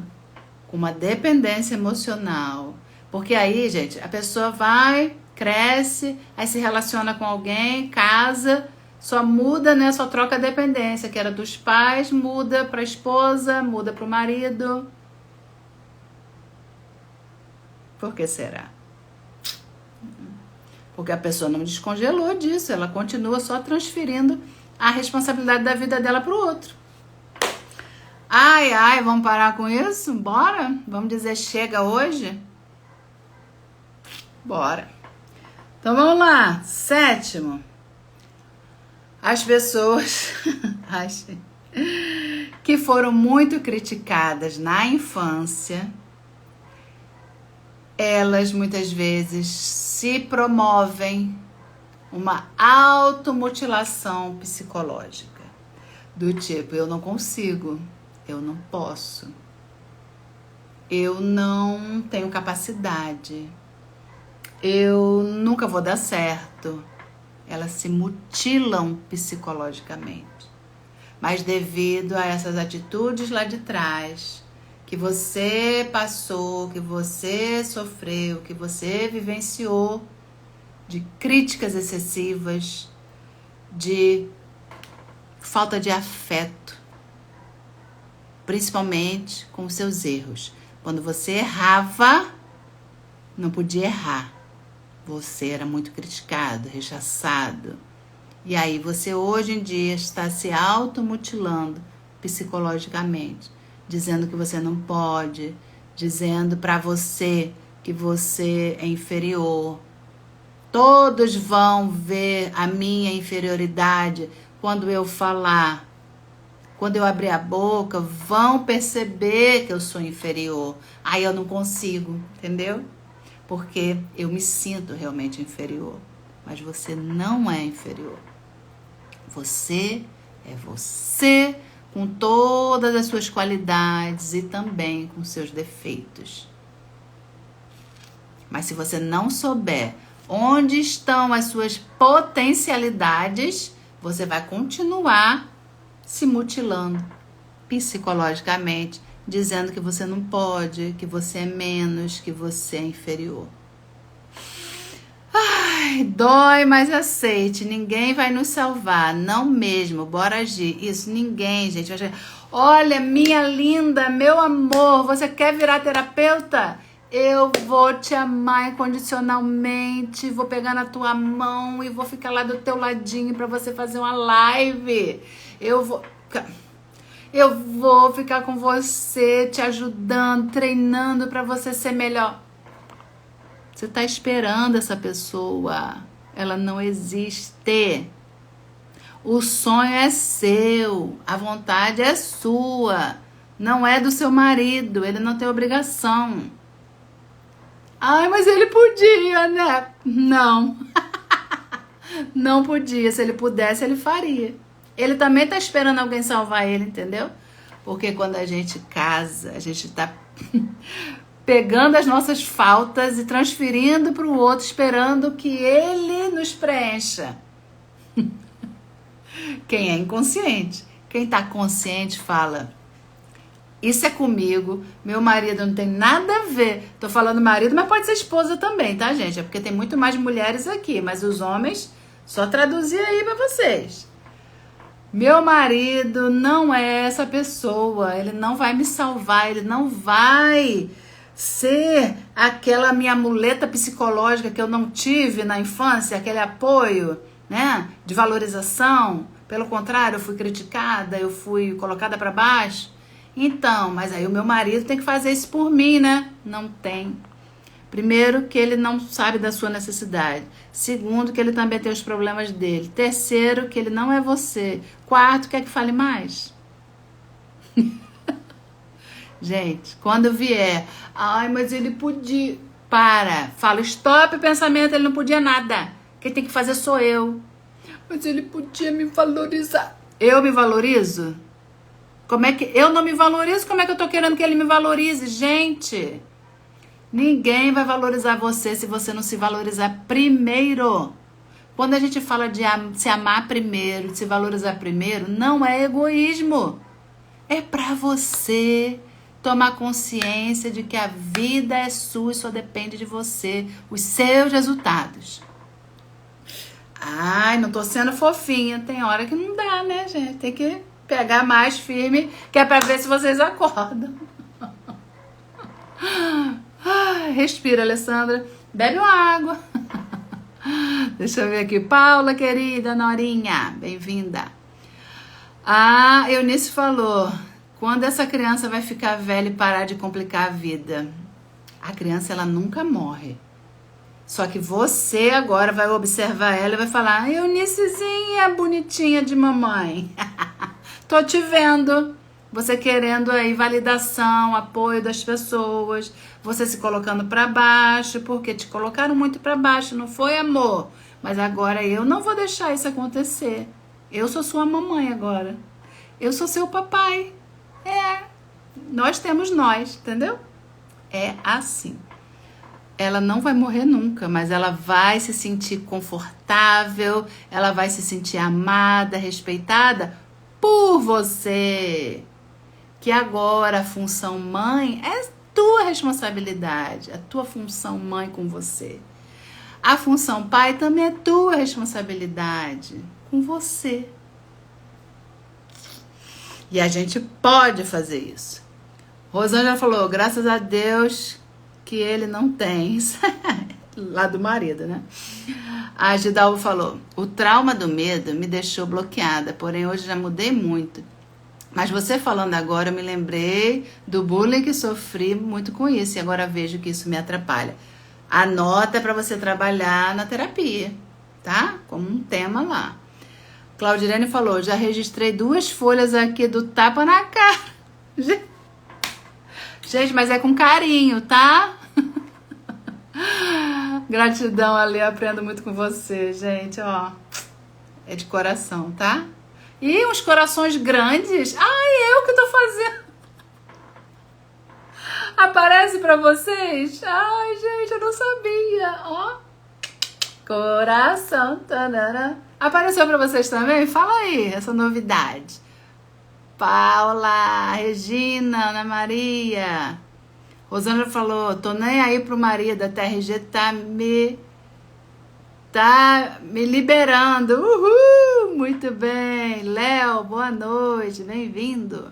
com uma dependência emocional, porque aí, gente, a pessoa vai, cresce, aí se relaciona com alguém, casa, só muda, né? Só troca a dependência, que era dos pais, muda para a esposa, muda para o marido. Por que será? Porque a pessoa não descongelou disso, ela continua só transferindo a responsabilidade da vida dela para o outro. Ai, vamos parar com isso? Bora? Vamos dizer chega hoje? Bora. Então vamos lá. 7º. As pessoas que foram muito criticadas na infância, elas muitas vezes se promovem uma automutilação psicológica. Do tipo, eu não consigo, eu não posso, eu não tenho capacidade, eu nunca vou dar certo. Elas se mutilam psicologicamente. Mas devido a essas atitudes lá de trás, que você passou, que você sofreu, que você vivenciou, de críticas excessivas, de falta de afeto, principalmente com os seus erros. Quando você errava, não podia errar. Você era muito criticado, rechaçado. E aí você hoje em dia está se automutilando psicologicamente, dizendo que você não pode, dizendo para você que você é inferior. Todos vão ver a minha inferioridade quando eu falar. Quando eu abrir a boca, vão perceber que eu sou inferior. Aí eu não consigo, entendeu? Porque eu me sinto realmente inferior. Mas você não é inferior. Você É você com todas as suas qualidades e também com seus defeitos. Mas se você não souber onde estão as suas potencialidades, você vai continuar se mutilando psicologicamente, dizendo que você não pode, que você é menos, que você é inferior. Ai, dói, mas aceite. Ninguém vai nos salvar, não mesmo. Bora agir. Isso, ninguém, gente. Olha, minha linda, meu amor, você quer virar terapeuta? Eu vou te amar incondicionalmente, vou pegar na tua mão e vou ficar lá do teu ladinho pra você fazer uma live. Eu vou ficar com você, te ajudando, treinando pra você ser melhor. Você tá esperando essa pessoa. Ela não existe. O sonho é seu, a vontade é sua, não é do seu marido, ele não tem obrigação. Ai, mas ele podia, né? Não. Não podia. Se ele pudesse, ele faria. Ele também tá esperando alguém salvar ele, entendeu? Porque quando a gente casa, a gente tá pegando as nossas faltas e transferindo para o outro, esperando que ele nos preencha. Quem é inconsciente. Quem tá consciente fala... Isso é comigo, meu marido não tem nada a ver. Tô falando marido, mas pode ser esposa também, tá, gente? É porque tem muito mais mulheres aqui, mas os homens, só traduzir aí pra vocês. Meu marido não é essa pessoa, ele não vai me salvar, ele não vai ser aquela minha muleta psicológica que eu não tive na infância, aquele apoio, né, de valorização. Pelo contrário, eu fui criticada, eu fui colocada pra baixo. Então, mas aí o meu marido tem que fazer isso por mim, né? Não tem. Primeiro, que ele não sabe da sua necessidade. Segundo, que ele também tem os problemas dele. Terceiro, que ele não é você. Quarto, quer que fale mais? Gente, quando vier, ai, mas ele podia. Para, fala, stop pensamento, ele não podia nada. Quem tem que fazer sou eu. Mas ele podia me valorizar. Eu me valorizo? Como é que eu não me valorizo? Como é que eu tô querendo que ele me valorize? Gente, ninguém vai valorizar você se você não se valorizar primeiro. Quando a gente fala de se amar primeiro, de se valorizar primeiro, não é egoísmo. É pra você tomar consciência de que a vida é sua e só depende de você, os seus resultados. Ai, não tô sendo fofinha. Tem hora que não dá, né, gente? Tem que pegar mais firme, que é pra ver se vocês acordam. Respira, Alessandra. Bebe uma água. Deixa eu ver aqui. Paula, querida, Norinha, bem-vinda. A Eunice falou, quando essa criança vai ficar velha e parar de complicar a vida? A criança, ela nunca morre. Só que você agora vai observar ela e vai falar, Eunicezinha, bonitinha de mamãe. Tô te vendo, você querendo aí validação, apoio das pessoas, você se colocando pra baixo, porque te colocaram muito pra baixo, não foi, amor? Mas agora eu não vou deixar isso acontecer. Eu sou sua mamãe agora. Eu sou seu papai. Nós temos nós, entendeu? É assim. Ela não vai morrer nunca, mas ela vai se sentir confortável, ela vai se sentir amada, respeitada por você. Que agora a função mãe é tua responsabilidade, a tua função mãe com você. A função pai também é tua responsabilidade com você. E a gente pode fazer isso. Rosângela falou, graças a Deus que ele não tem. Lá do marido, né? A Gidalvo falou, o trauma do medo me deixou bloqueada, porém hoje já mudei muito. Mas você falando agora, eu me lembrei do bullying que sofri muito com isso, e agora vejo que isso me atrapalha. Anota para você trabalhar na terapia, tá? Como um tema lá. Claudirene falou, já registrei 2 folhas aqui do tapa na cara. Gente, mas é com carinho, tá? Gratidão, Ale, aprendo muito com você, gente, ó. É de coração, tá? E uns corações grandes. Ai, eu que tô fazendo. Aparece pra vocês? Ai, gente, eu não sabia. Ó. Coração. Tarará. Apareceu pra vocês também? Fala aí, essa novidade. Paula, Regina, Ana Maria. Rosângela falou, tô nem aí pro marido, a TRG tá me liberando. Uhul, muito bem. Léo, boa noite, bem-vindo.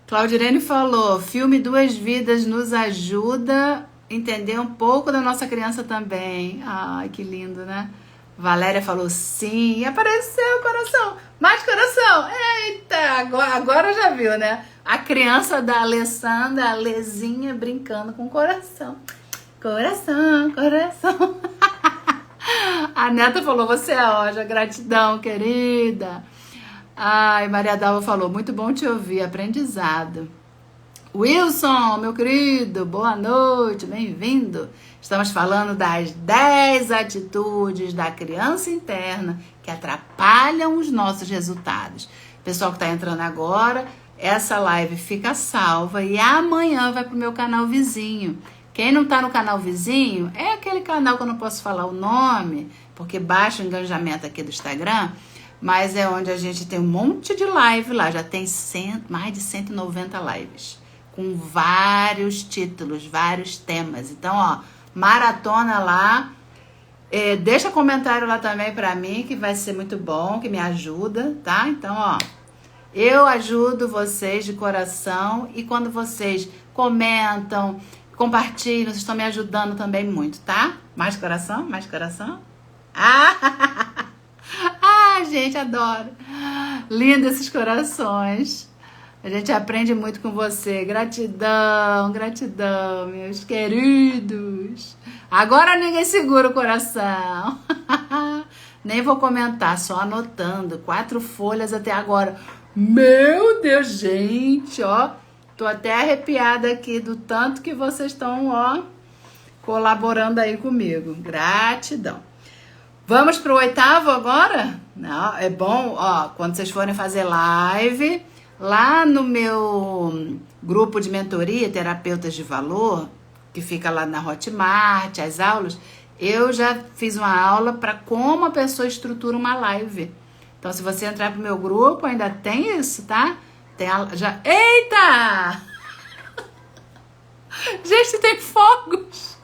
Claudirene falou, filme Duas Vidas nos ajuda a entender um pouco da nossa criança também. Ai, que lindo, né? Valéria falou sim, apareceu coração, mais coração. Eita, agora já viu, né? A criança da Alessandra, a Lezinha, brincando com o coração. Coração, coração. A neta falou, você é ótima, gratidão, querida. Ai, Maria Dalva falou, muito bom te ouvir, aprendizado. Wilson, meu querido, boa noite, bem-vindo. Estamos falando das 10 atitudes da criança interna que atrapalham os nossos resultados. Pessoal que está entrando agora, essa live fica salva e amanhã vai para o meu canal vizinho. Quem não está no canal vizinho, é aquele canal que eu não posso falar o nome, porque baixa o engajamento aqui do Instagram, mas é onde a gente tem um monte de live lá, já tem mais de 190 lives, com vários títulos, vários temas. Então, ó, maratona lá, deixa comentário lá também pra mim, que vai ser muito bom, que me ajuda, tá? Então, ó, eu ajudo vocês de coração e quando vocês comentam, compartilham, vocês estão me ajudando também muito, tá? Mais coração? Mais coração? Ah, ah, gente, adoro. Lindo esses corações. A gente aprende muito com você. Gratidão, gratidão, meus queridos. Agora ninguém segura o coração. Nem vou comentar, só anotando. 4 folhas até agora. Meu Deus, gente, ó. Tô até arrepiada aqui do tanto que vocês estão, ó, colaborando aí comigo. Gratidão. Vamos pro 8º agora? Não, é bom, ó, quando vocês forem fazer live, lá no meu grupo de mentoria, Terapeutas de Valor, que fica lá na Hotmart, as aulas, eu já fiz uma aula para como a pessoa estrutura uma live. Então, se você entrar pro meu grupo, ainda tem isso, tá? Tem já... Eita! Gente, tem fogos!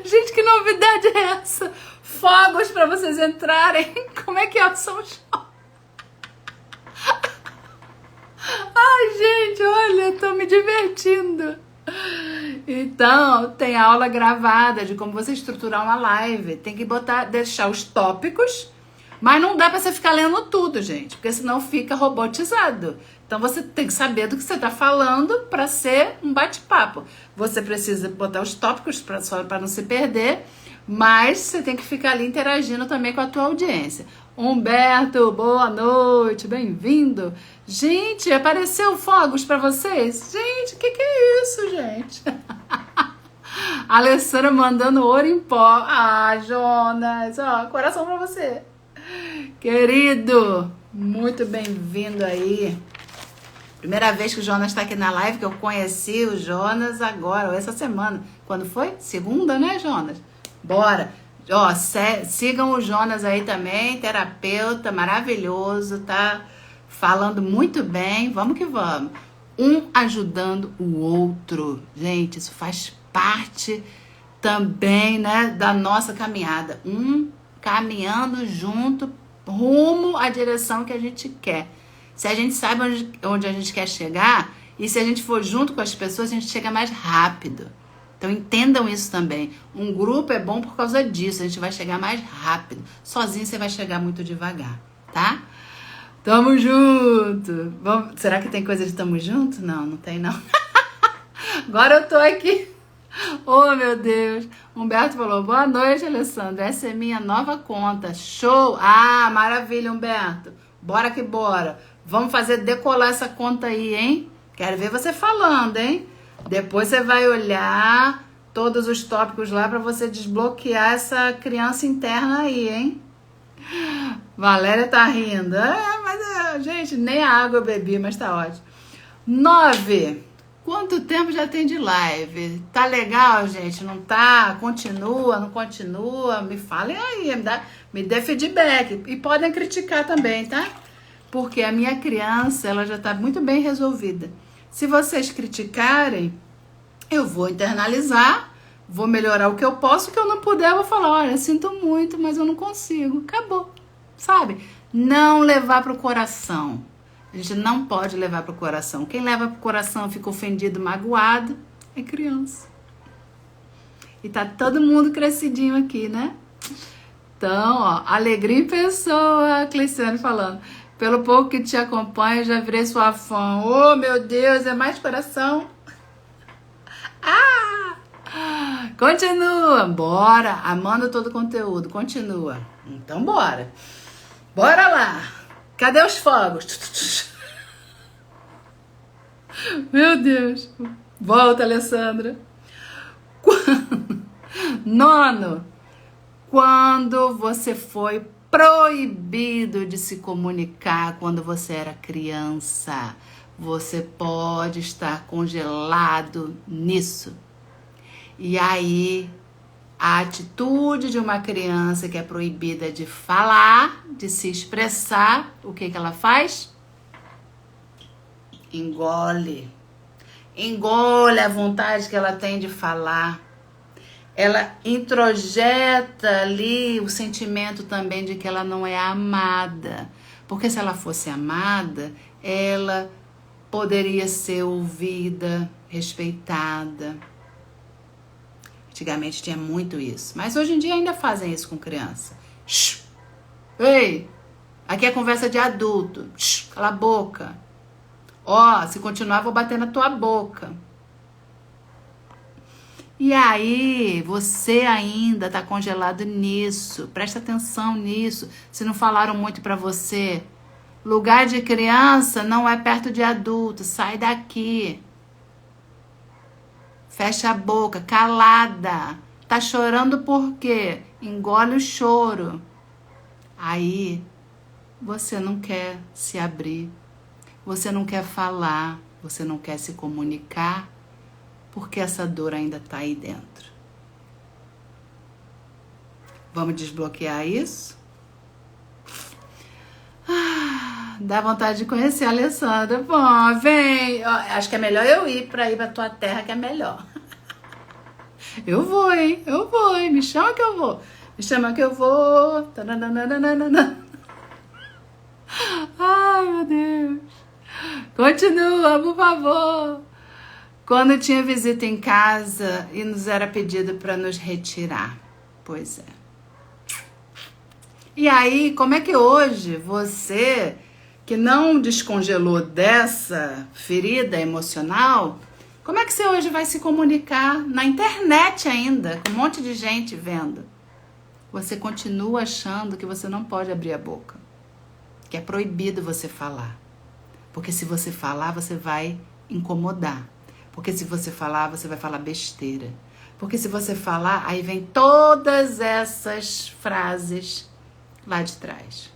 Gente, que novidade é essa? Fogos para vocês entrarem. Como é que é o São João? Ai, gente, olha, tô me divertindo. Então, tem aula gravada de como você estruturar uma live. Tem que deixar os tópicos, mas não dá pra você ficar lendo tudo, gente, porque senão fica robotizado. Então, você tem que saber do que você tá falando para ser um bate-papo. Você precisa botar os tópicos para não se perder, mas você tem que ficar ali interagindo também com a tua audiência. Humberto, boa noite, bem-vindo. Gente, apareceu fogos para vocês? Gente, o que é isso, gente? A Alessandra mandando ouro em pó. Ah, Jonas, ó, coração para você. Querido, muito bem-vindo aí. Primeira vez que o Jonas está aqui na live, que eu conheci o Jonas agora, essa semana. Quando foi? Segunda, né, Jonas? Bora. Ó, sigam o Jonas aí também, terapeuta maravilhoso, tá falando muito bem. Vamos que vamos. Um ajudando o outro. Gente, isso faz parte também, né, da nossa caminhada. Um caminhando junto, rumo à direção que a gente quer. Se a gente sabe onde a gente quer chegar, e se a gente for junto com as pessoas, a gente chega mais rápido. Então entendam isso também. Um grupo é bom por causa disso, a gente vai chegar mais rápido. Sozinho você vai chegar muito devagar, tá? Tamo junto! Será que tem coisa de tamo junto? Não, não tem não. Agora eu tô aqui. Oh, meu Deus. Humberto falou, boa noite, Alessandra. Essa é minha nova conta. Show! Ah, maravilha, Humberto. Bora que bora. Vamos fazer decolar essa conta aí, hein? Quero ver você falando, hein? Depois você vai olhar todos os tópicos lá para você desbloquear essa criança interna aí, hein? Valéria tá rindo. Gente, nem a água eu bebi, mas tá ótimo. 9. Quanto tempo já tem de live? Tá legal, gente? Não tá? Continua, não continua? Me falem aí, me dê feedback. E podem criticar também, tá? Porque a minha criança, ela já tá muito bem resolvida. Se vocês criticarem, eu vou internalizar, vou melhorar o que eu posso, o que eu não puder, eu vou falar, olha, sinto muito, mas eu não consigo. Acabou, sabe? Não levar pro coração. A gente não pode levar pro coração. Quem leva pro coração fica ofendido, magoado, é criança. E tá todo mundo crescidinho aqui, né? Então, ó, alegria em pessoa, Cleiciane falando. Pelo pouco que te acompanha, já virei sua fã. Oh, meu Deus, é mais coração. Ah! Continua, bora. Amando todo o conteúdo, continua. Então, bora. Bora lá. Cadê os fogos? Meu Deus. Volta, Alessandra. 9. Quando você foi proibido de se comunicar quando você era criança, você pode estar congelado nisso. E aí, a atitude de uma criança que é proibida de falar, de se expressar, o que ela faz? Engole. Engole a vontade que ela tem de falar. Ela introjeta ali o sentimento também de que ela não é amada. Porque se ela fosse amada, ela poderia ser ouvida, respeitada. Antigamente tinha muito isso. Mas hoje em dia ainda fazem isso com criança. Shhh. Ei, aqui é conversa de adulto. Shhh, cala a boca. Ó, se continuar vou bater na tua boca. E aí, você ainda tá congelado nisso. Presta atenção nisso. Se não falaram muito pra você, lugar de criança não é perto de adulto. Sai daqui. Fecha a boca, calada. Tá chorando por quê? Engole o choro. Aí, você não quer se abrir. Você não quer falar. Você não quer se comunicar. Porque essa dor ainda tá aí dentro. Vamos desbloquear isso? Dá vontade de conhecer a Alessandra. Bom, vem. Acho que é melhor eu ir pra tua terra, que é melhor. Eu vou, hein? Eu vou, hein? Me chama que eu vou. Me chama que eu vou. Ai, meu Deus. Continua, por favor. Quando tinha visita em casa e nos era pedido para nos retirar. Pois é. E aí, como é que hoje você, que não descongelou dessa ferida emocional, como é que você hoje vai se comunicar na internet ainda, com um monte de gente vendo? Você continua achando que você não pode abrir a boca, que é proibido você falar. Porque se você falar, você vai incomodar. Porque se você falar, você vai falar besteira. Porque se você falar, aí vem todas essas frases lá de trás,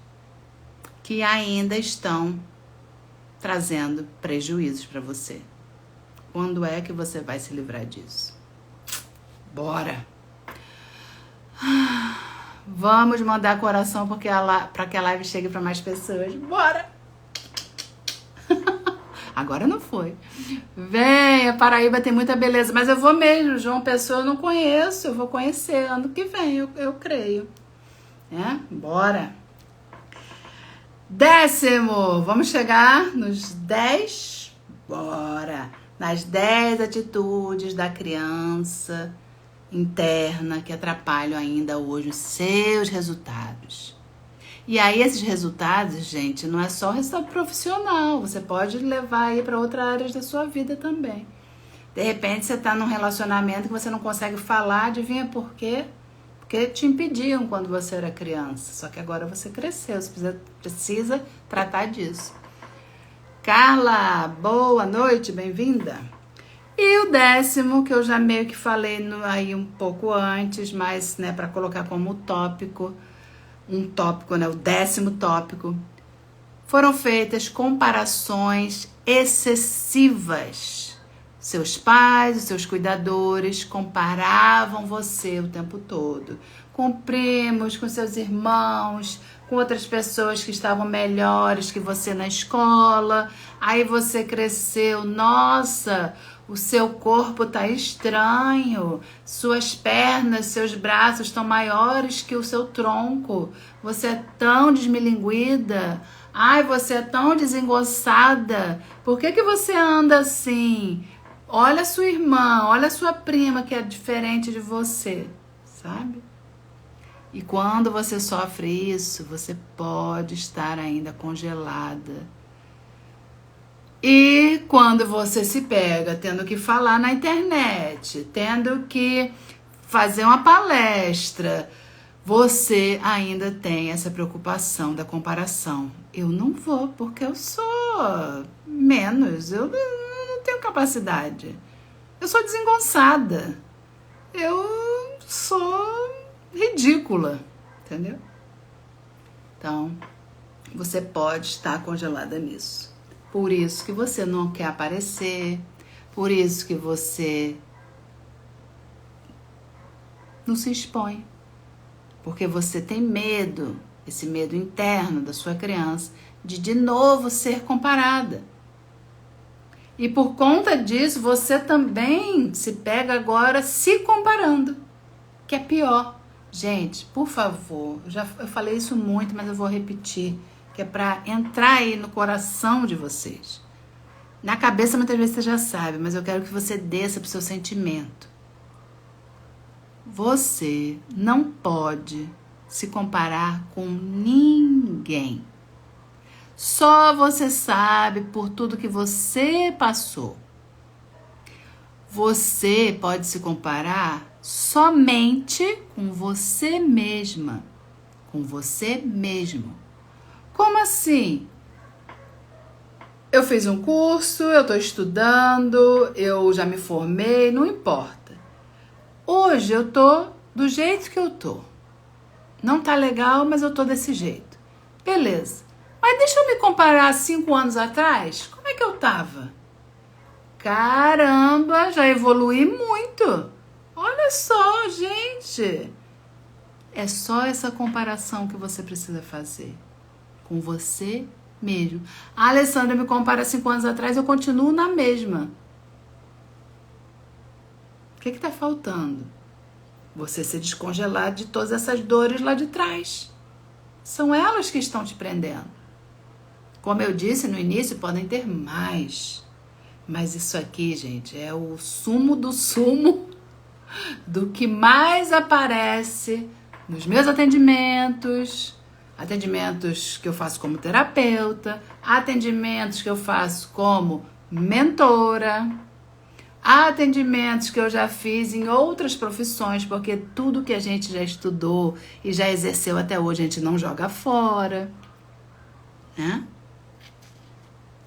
que ainda estão trazendo prejuízos para você. Quando é que você vai se livrar disso? Bora! Vamos mandar coração para que a live chegue para mais pessoas. Bora! Agora não foi. Venha, Paraíba tem muita beleza. Mas eu vou mesmo, João Pessoa eu não conheço. Eu vou conhecer ano que vem, eu creio. Bora. 10º. Vamos chegar nos 10? Bora. Nas 10 atitudes da criança interna que atrapalham ainda hoje os seus resultados. E aí esses resultados, gente, não é só resultado profissional, você pode levar aí para outras áreas da sua vida também. De repente você está num relacionamento que você não consegue falar, adivinha por quê? Porque te impediam quando você era criança, só que agora você cresceu, você precisa tratar disso. Carla, boa noite, bem-vinda. E o 10º, que eu já meio que falei aí um pouco antes, mas para colocar como tópico, um tópico, né, o 10º tópico, foram feitas comparações excessivas. Seus pais, os seus cuidadores comparavam você o tempo todo, com primos, com seus irmãos, com outras pessoas que estavam melhores que você na escola. Aí você cresceu, nossa, o seu corpo tá estranho, suas pernas, seus braços estão maiores que o seu tronco, você é tão desmilinguida, ai, você é tão desengonçada, por que você anda assim? Olha a sua irmã, olha a sua prima que é diferente de você, sabe? E quando você sofre isso, você pode estar ainda congelada. E quando você se pega tendo que falar na internet, tendo que fazer uma palestra, você ainda tem essa preocupação da comparação. Eu não vou porque eu sou menos, eu não tenho capacidade. Eu sou desengonçada. Eu sou ridícula, entendeu? Então, você pode estar congelada nisso. Por isso que você não quer aparecer, por isso que você não se expõe. Porque você tem medo, esse medo interno da sua criança, de novo ser comparada. E por conta disso, você também se pega agora se comparando, que é pior. Gente, por favor, eu falei isso muito, mas eu vou repetir, que é para entrar aí no coração de vocês. Na cabeça muitas vezes você já sabe, mas eu quero que você desça pro seu sentimento. Você não pode se comparar com ninguém. Só você sabe por tudo que você passou. Você pode se comparar somente com você mesma, com você mesmo. Como assim? Eu fiz um curso, eu estou estudando, eu já me formei, não importa. Hoje eu tô do jeito que eu tô. Não tá legal, mas eu tô desse jeito. Beleza. Mas deixa eu me comparar 5 anos atrás. Como é que eu tava? Caramba, já evoluí muito. Olha só, gente. É só essa comparação que você precisa fazer. Com você mesmo. A Alessandra me compara 5 anos atrás, eu continuo na mesma. O que tá faltando? Você se descongelar de todas essas dores lá de trás. São elas que estão te prendendo. Como eu disse no início, podem ter mais. Mas isso aqui, gente, é o sumo do sumo do que mais aparece nos meus atendimentos, atendimentos que eu faço como terapeuta, atendimentos que eu faço como mentora, atendimentos que eu já fiz em outras profissões, porque tudo que a gente já estudou e já exerceu até hoje a gente não joga fora, né?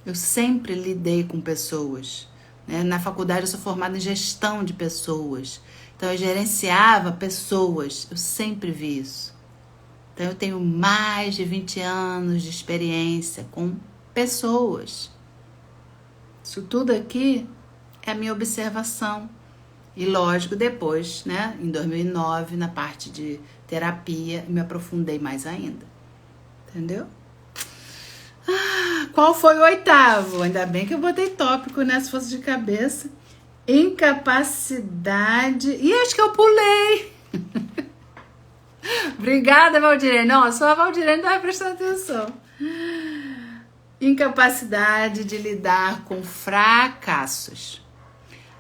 Eu sempre lidei com pessoas, né? Na faculdade eu sou formada em gestão de pessoas, então eu gerenciava pessoas, eu sempre vi isso. Então eu tenho mais de 20 anos de experiência com pessoas. Isso tudo aqui é a minha observação. E lógico, depois, né, em 2009, na parte de terapia, me aprofundei mais ainda. Entendeu? Qual foi o 8º? Ainda bem que eu botei tópico, né? Se fosse de cabeça. Incapacidade. E acho que eu pulei. Obrigada, Valdirene. Não, só a Valdirene estava prestando atenção. Incapacidade de lidar com fracassos.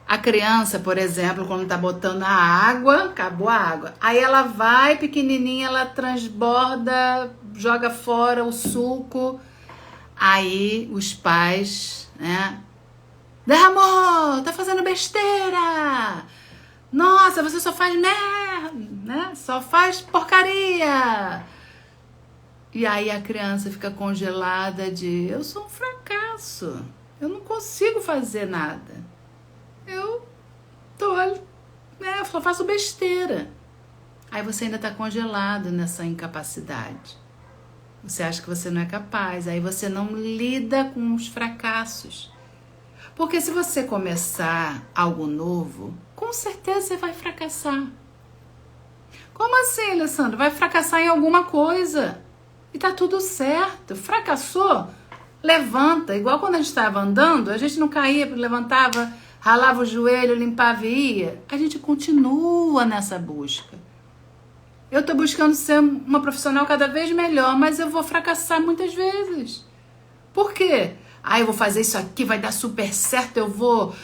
A criança, por exemplo, quando tá botando a água, acabou a água. Aí ela vai, pequenininha, ela transborda, joga fora o suco. Aí os pais, né? Derramou, tá fazendo besteira. Nossa, você só faz merda, né? Só faz porcaria. E aí a criança fica congelada de, eu sou um fracasso. Eu não consigo fazer nada. Eu só faço besteira. Aí você ainda está congelado nessa incapacidade. Você acha que você não é capaz, aí você não lida com os fracassos. Porque se você começar algo novo, com certeza você vai fracassar. Como assim, Alessandra? Vai fracassar em alguma coisa. E tá tudo certo. Fracassou? Levanta. Igual quando a gente estava andando, a gente não caía, levantava, ralava o joelho, limpava e ia. A gente continua nessa busca. Eu estou buscando ser uma profissional cada vez melhor, mas eu vou fracassar muitas vezes. Por quê? Eu vou fazer isso aqui, vai dar super certo, eu vou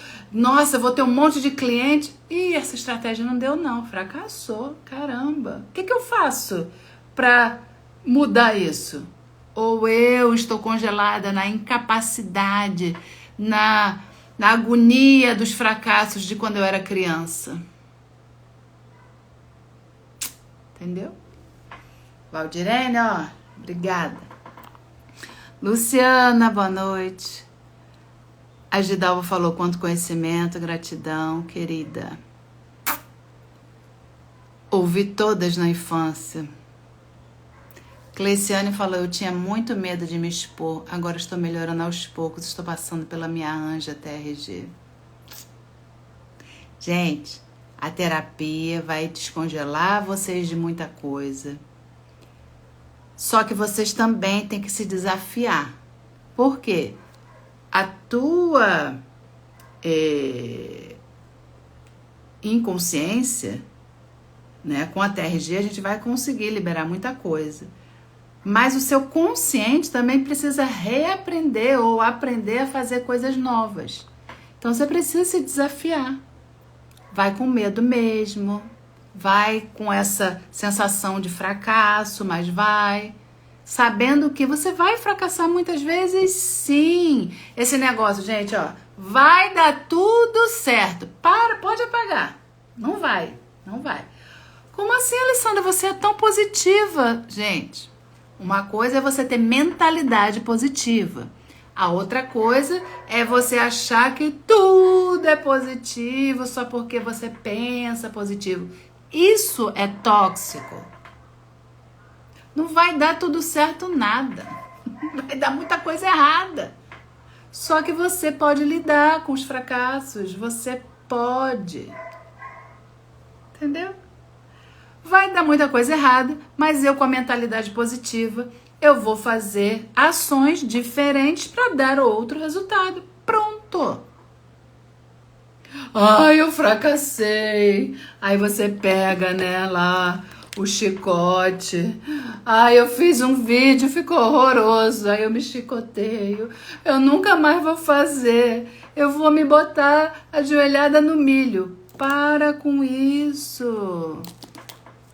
ter um monte de cliente. E essa estratégia não deu não, fracassou, caramba. O que eu faço para mudar isso? Ou eu estou congelada na incapacidade, na agonia dos fracassos de quando eu era criança? Entendeu? Valdirene, ó, obrigada. Luciana, boa noite. A Gidalva falou quanto conhecimento, gratidão, querida. Ouvi todas na infância. Cleiciane falou, eu tinha muito medo de me expor, agora estou melhorando aos poucos, estou passando pela minha anja TRG. Gente, a terapia vai descongelar vocês de muita coisa. Só que vocês também têm que se desafiar. Por quê? A tua inconsciência, né? Com a TRG a gente vai conseguir liberar muita coisa. Mas o seu consciente também precisa reaprender ou aprender a fazer coisas novas. Então você precisa se desafiar. Vai com medo mesmo, vai com essa sensação de fracasso, mas vai. Sabendo que você vai fracassar muitas vezes, sim. Esse negócio, gente, ó, vai dar tudo certo. Pode apagar. Não vai. Como assim, Alessandra? Você é tão positiva. Gente, uma coisa é você ter mentalidade positiva. A outra coisa é você achar que tudo é positivo só porque você pensa positivo. Isso é tóxico. Não vai dar tudo certo nada. Vai dar muita coisa errada. Só que você pode lidar com os fracassos. Você pode. Entendeu? Vai dar muita coisa errada, mas eu com a mentalidade positiva, eu vou fazer ações diferentes para dar outro resultado. Pronto. Eu fracassei. Aí você pega, né, lá o chicote. Eu fiz um vídeo, ficou horroroso. Aí eu me chicoteio. Eu nunca mais vou fazer. Eu vou me botar ajoelhada no milho. Para com isso.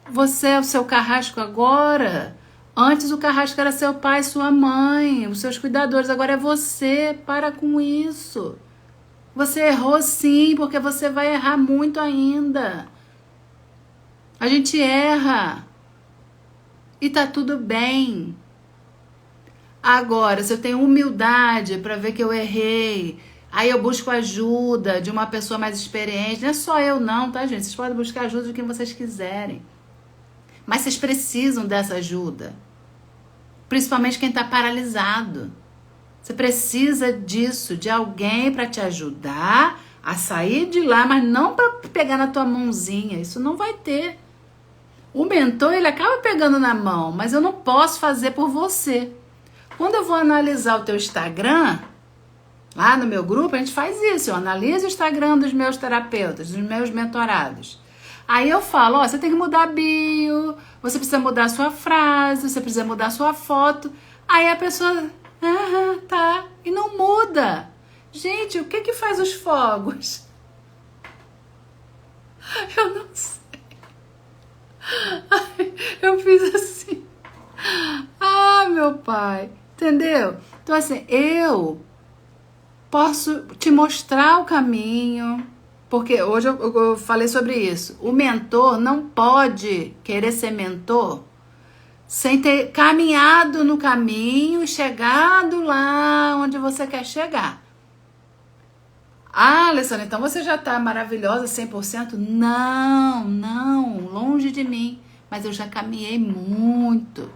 Você é o seu carrasco agora. Antes o carrasco era seu pai, sua mãe, os seus cuidadores. Agora é você. Para com isso. Você errou sim, porque você vai errar muito ainda. A gente erra. E tá tudo bem. Agora, se eu tenho humildade para ver que eu errei, aí eu busco ajuda de uma pessoa mais experiente. Não é só eu não, tá, gente? Vocês podem buscar ajuda de quem vocês quiserem. Mas vocês precisam dessa ajuda. Principalmente quem está paralisado. Você precisa disso, de alguém para te ajudar a sair de lá, mas não para pegar na tua mãozinha. Isso não vai ter. O mentor, ele acaba pegando na mão, mas eu não posso fazer por você. Quando eu vou analisar o teu Instagram, lá no meu grupo, a gente faz isso. Eu analiso o Instagram dos meus terapeutas, dos meus mentorados. Aí eu falo, você tem que mudar a bio, você precisa mudar a sua frase, você precisa mudar a sua foto. Aí a pessoa, tá, e não muda. Gente, o que faz os fogos? Eu não sei. Eu fiz assim. Meu pai, entendeu? Então assim, eu posso te mostrar o caminho. Porque hoje eu falei sobre isso. O mentor não pode querer ser mentor sem ter caminhado no caminho e chegado lá onde você quer chegar. Alessandra, então você já está maravilhosa 100%? Não, longe de mim. mas eu já caminhei muito.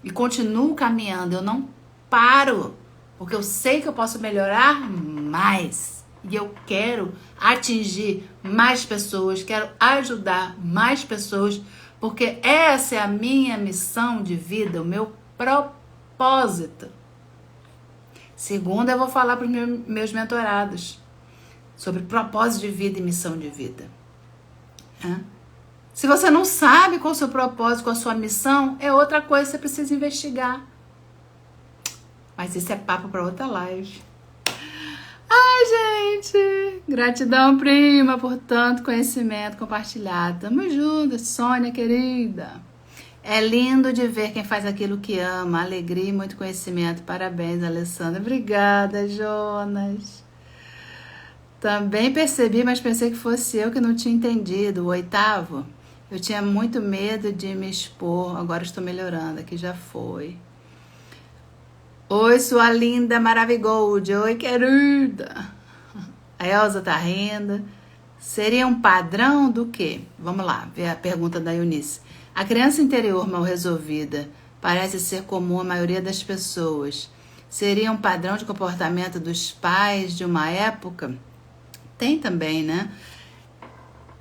E continuo caminhando, eu não paro, porque eu sei que eu posso melhorar mais. E eu quero atingir mais pessoas, quero ajudar mais pessoas, porque essa é a minha missão de vida, o meu propósito. Segunda, eu vou falar para os meus mentorados sobre propósito de vida e missão de vida. Se você não sabe qual é o seu propósito, qual é a sua missão, é outra coisa que você precisa investigar. Mas isso é papo para outra live. Ai, gente, gratidão, prima, por tanto conhecimento compartilhado. Tamo junto, Sônia, querida. É lindo de ver quem faz aquilo que ama, alegria e muito conhecimento. Parabéns, Alessandra. Obrigada, Jonas. Também percebi, mas pensei que fosse eu que não tinha entendido. O 8º, eu tinha muito medo de me expor. Agora estou melhorando, aqui já foi. Oi, sua linda Maravigold. Oi, querida. A Elza tá rindo. Seria um padrão do quê? Vamos lá, ver a pergunta da Eunice. A criança interior mal resolvida parece ser comum à maioria das pessoas. Seria um padrão de comportamento dos pais de uma época? Tem também, né?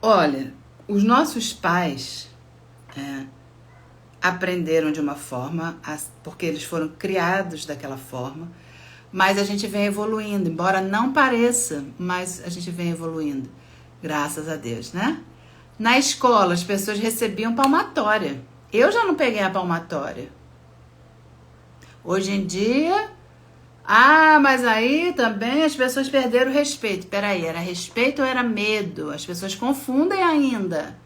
Olha, os nossos pais aprenderam de uma forma, porque eles foram criados daquela forma, mas a gente vem evoluindo, embora não pareça, mas a gente vem evoluindo, graças a Deus, né? Na escola, as pessoas recebiam palmatória. Eu já não peguei a palmatória. Hoje em dia, mas aí também as pessoas perderam o respeito. Peraí, era respeito ou era medo? As pessoas confundem ainda.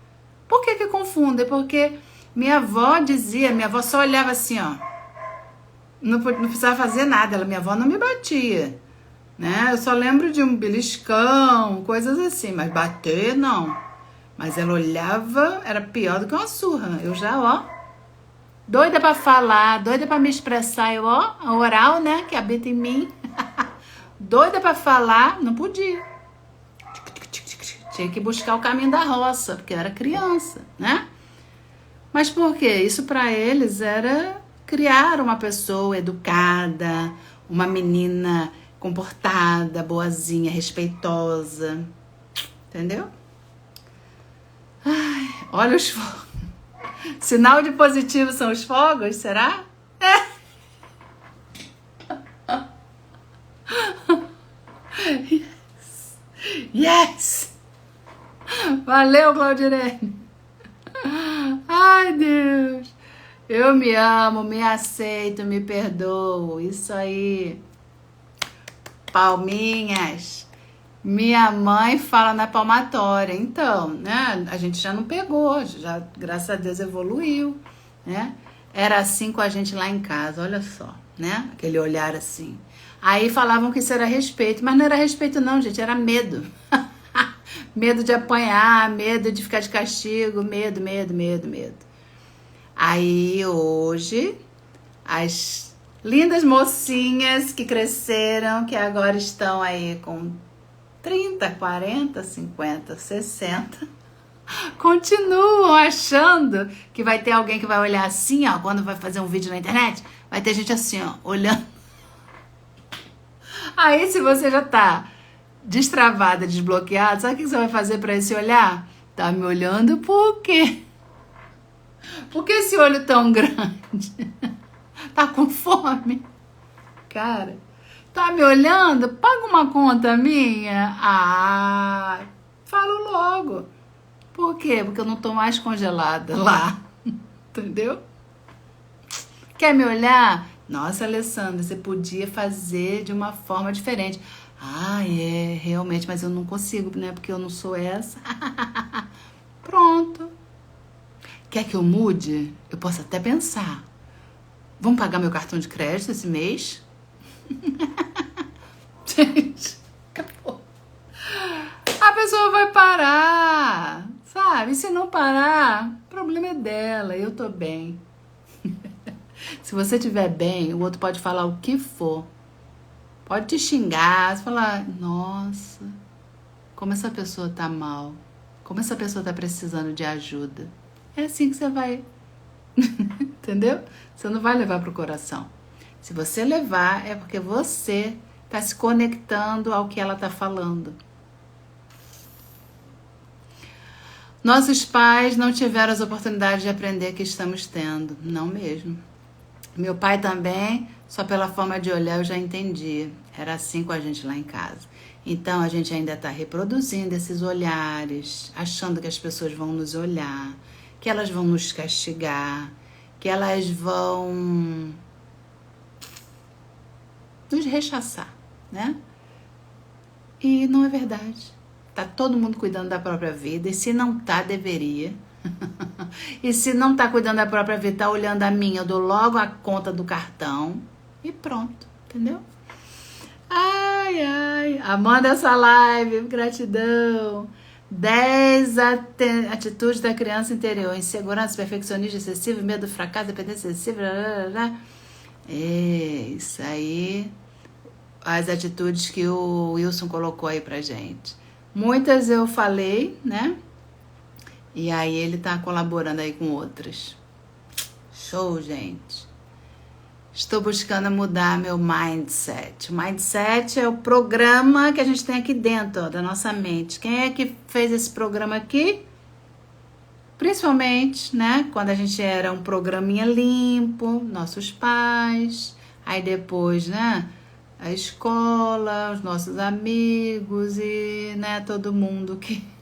Por que confundem? Porque minha avó só olhava assim, ó. Não precisava fazer nada, minha avó não me batia, né? Eu só lembro de um beliscão, coisas assim, mas bater, não. Mas ela olhava, era pior do que uma surra. Eu já, ó, doida pra falar, doida pra me expressar, eu, ó, a oral, né, que habita em mim. Doida pra falar, não podia. Tinha que buscar o caminho da roça, porque eu era criança, né? Mas por quê? Isso pra eles era criar uma pessoa educada, uma menina comportada, boazinha, respeitosa. Entendeu? Ai, olha os fogos. Sinal de positivo são os fogos, será? Yes! Valeu, Claudirene! Ai, Deus! Eu me amo, me aceito, me perdoo. Isso aí. Palminhas. Minha mãe fala na palmatória. Então, né? A gente já não pegou, já, graças a Deus, evoluiu, né? Era assim com a gente lá em casa, olha só, né? Aquele olhar assim. Aí falavam que isso era respeito, mas não era respeito não, gente, era medo. Medo de apanhar, medo de ficar de castigo, medo. Aí hoje, as lindas mocinhas que cresceram, que agora estão aí com 30, 40, 50, 60, continuam achando que vai ter alguém que vai olhar assim, ó, quando vai fazer um vídeo na internet, vai ter gente assim, ó, olhando. Aí, se você já tá destravada, desbloqueada, sabe o que você vai fazer para esse olhar? Tá me olhando por quê? Por que esse olho tão grande? Tá com fome? Cara, tá me olhando? Paga uma conta minha? Falo logo. Por quê? Porque eu não tô mais congelada lá. Entendeu? Quer me olhar? Nossa, Alessandra, você podia fazer de uma forma diferente. Realmente, mas eu não consigo, né? Porque eu não sou essa. Pronto. Quer que eu mude? Eu posso até pensar. Vamos pagar meu cartão de crédito esse mês? Gente, acabou. A pessoa vai parar, sabe? E se não parar, o problema é dela. Eu tô bem. Se você estiver bem, o outro pode falar o que for. Pode te xingar, falar, nossa, como essa pessoa tá mal. Como essa pessoa tá precisando de ajuda. É assim que você vai, entendeu? Você não vai levar pro coração. Se você levar, é porque você está se conectando ao que ela está falando. Nossos pais não tiveram as oportunidades de aprender que estamos tendo. Não mesmo. Meu pai também, só pela forma de olhar eu já entendi. Era assim com a gente lá em casa. Então a gente ainda está reproduzindo esses olhares, achando que as pessoas vão nos olhar, que elas vão nos castigar, que elas vão nos rechaçar, né? E não é verdade. Tá todo mundo cuidando da própria vida, e se não tá, deveria. E se não tá cuidando da própria vida, tá olhando a minha, eu dou logo a conta do cartão e pronto, entendeu? Ai, ai, amando essa live, gratidão. 10 atitudes da criança interior: insegurança, perfeccionismo excessivo, medo do fracasso, dependência excessiva. É isso aí, as atitudes que o Wilson colocou aí pra gente. Muitas eu falei, né? E aí ele tá colaborando aí com outras. Show, gente. Estou buscando mudar meu mindset. O mindset é o programa que a gente tem aqui dentro, ó, da nossa mente. Quem é que fez esse programa aqui? Principalmente, né? Quando a gente era um programinha limpo, nossos pais. Aí depois, né? A escola, os nossos amigos e, né, todo mundo que...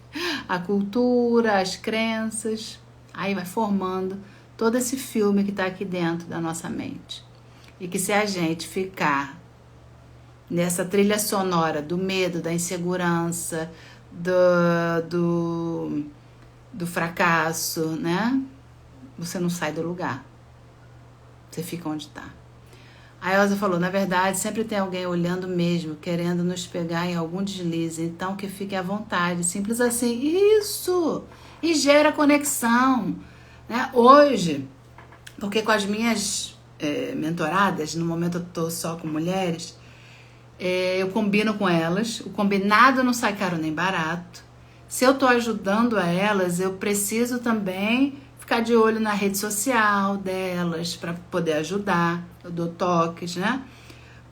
A cultura, as crenças. Aí vai formando todo esse filme que está aqui dentro da nossa mente. E que se a gente ficar nessa trilha sonora do medo, da insegurança, do fracasso, né? Você não sai do lugar. Você fica onde está. A Elza falou, na verdade, sempre tem alguém olhando mesmo, querendo nos pegar em algum deslize. Então, que fique à vontade. Simples assim. Isso! E gera conexão. Né? Hoje, porque com as minhas mentoradas, no momento eu estou só com mulheres, eu combino com elas. O combinado não sai caro nem barato. Se eu estou ajudando a elas, eu preciso também ficar de olho na rede social delas para poder ajudar. Eu dou toques, né?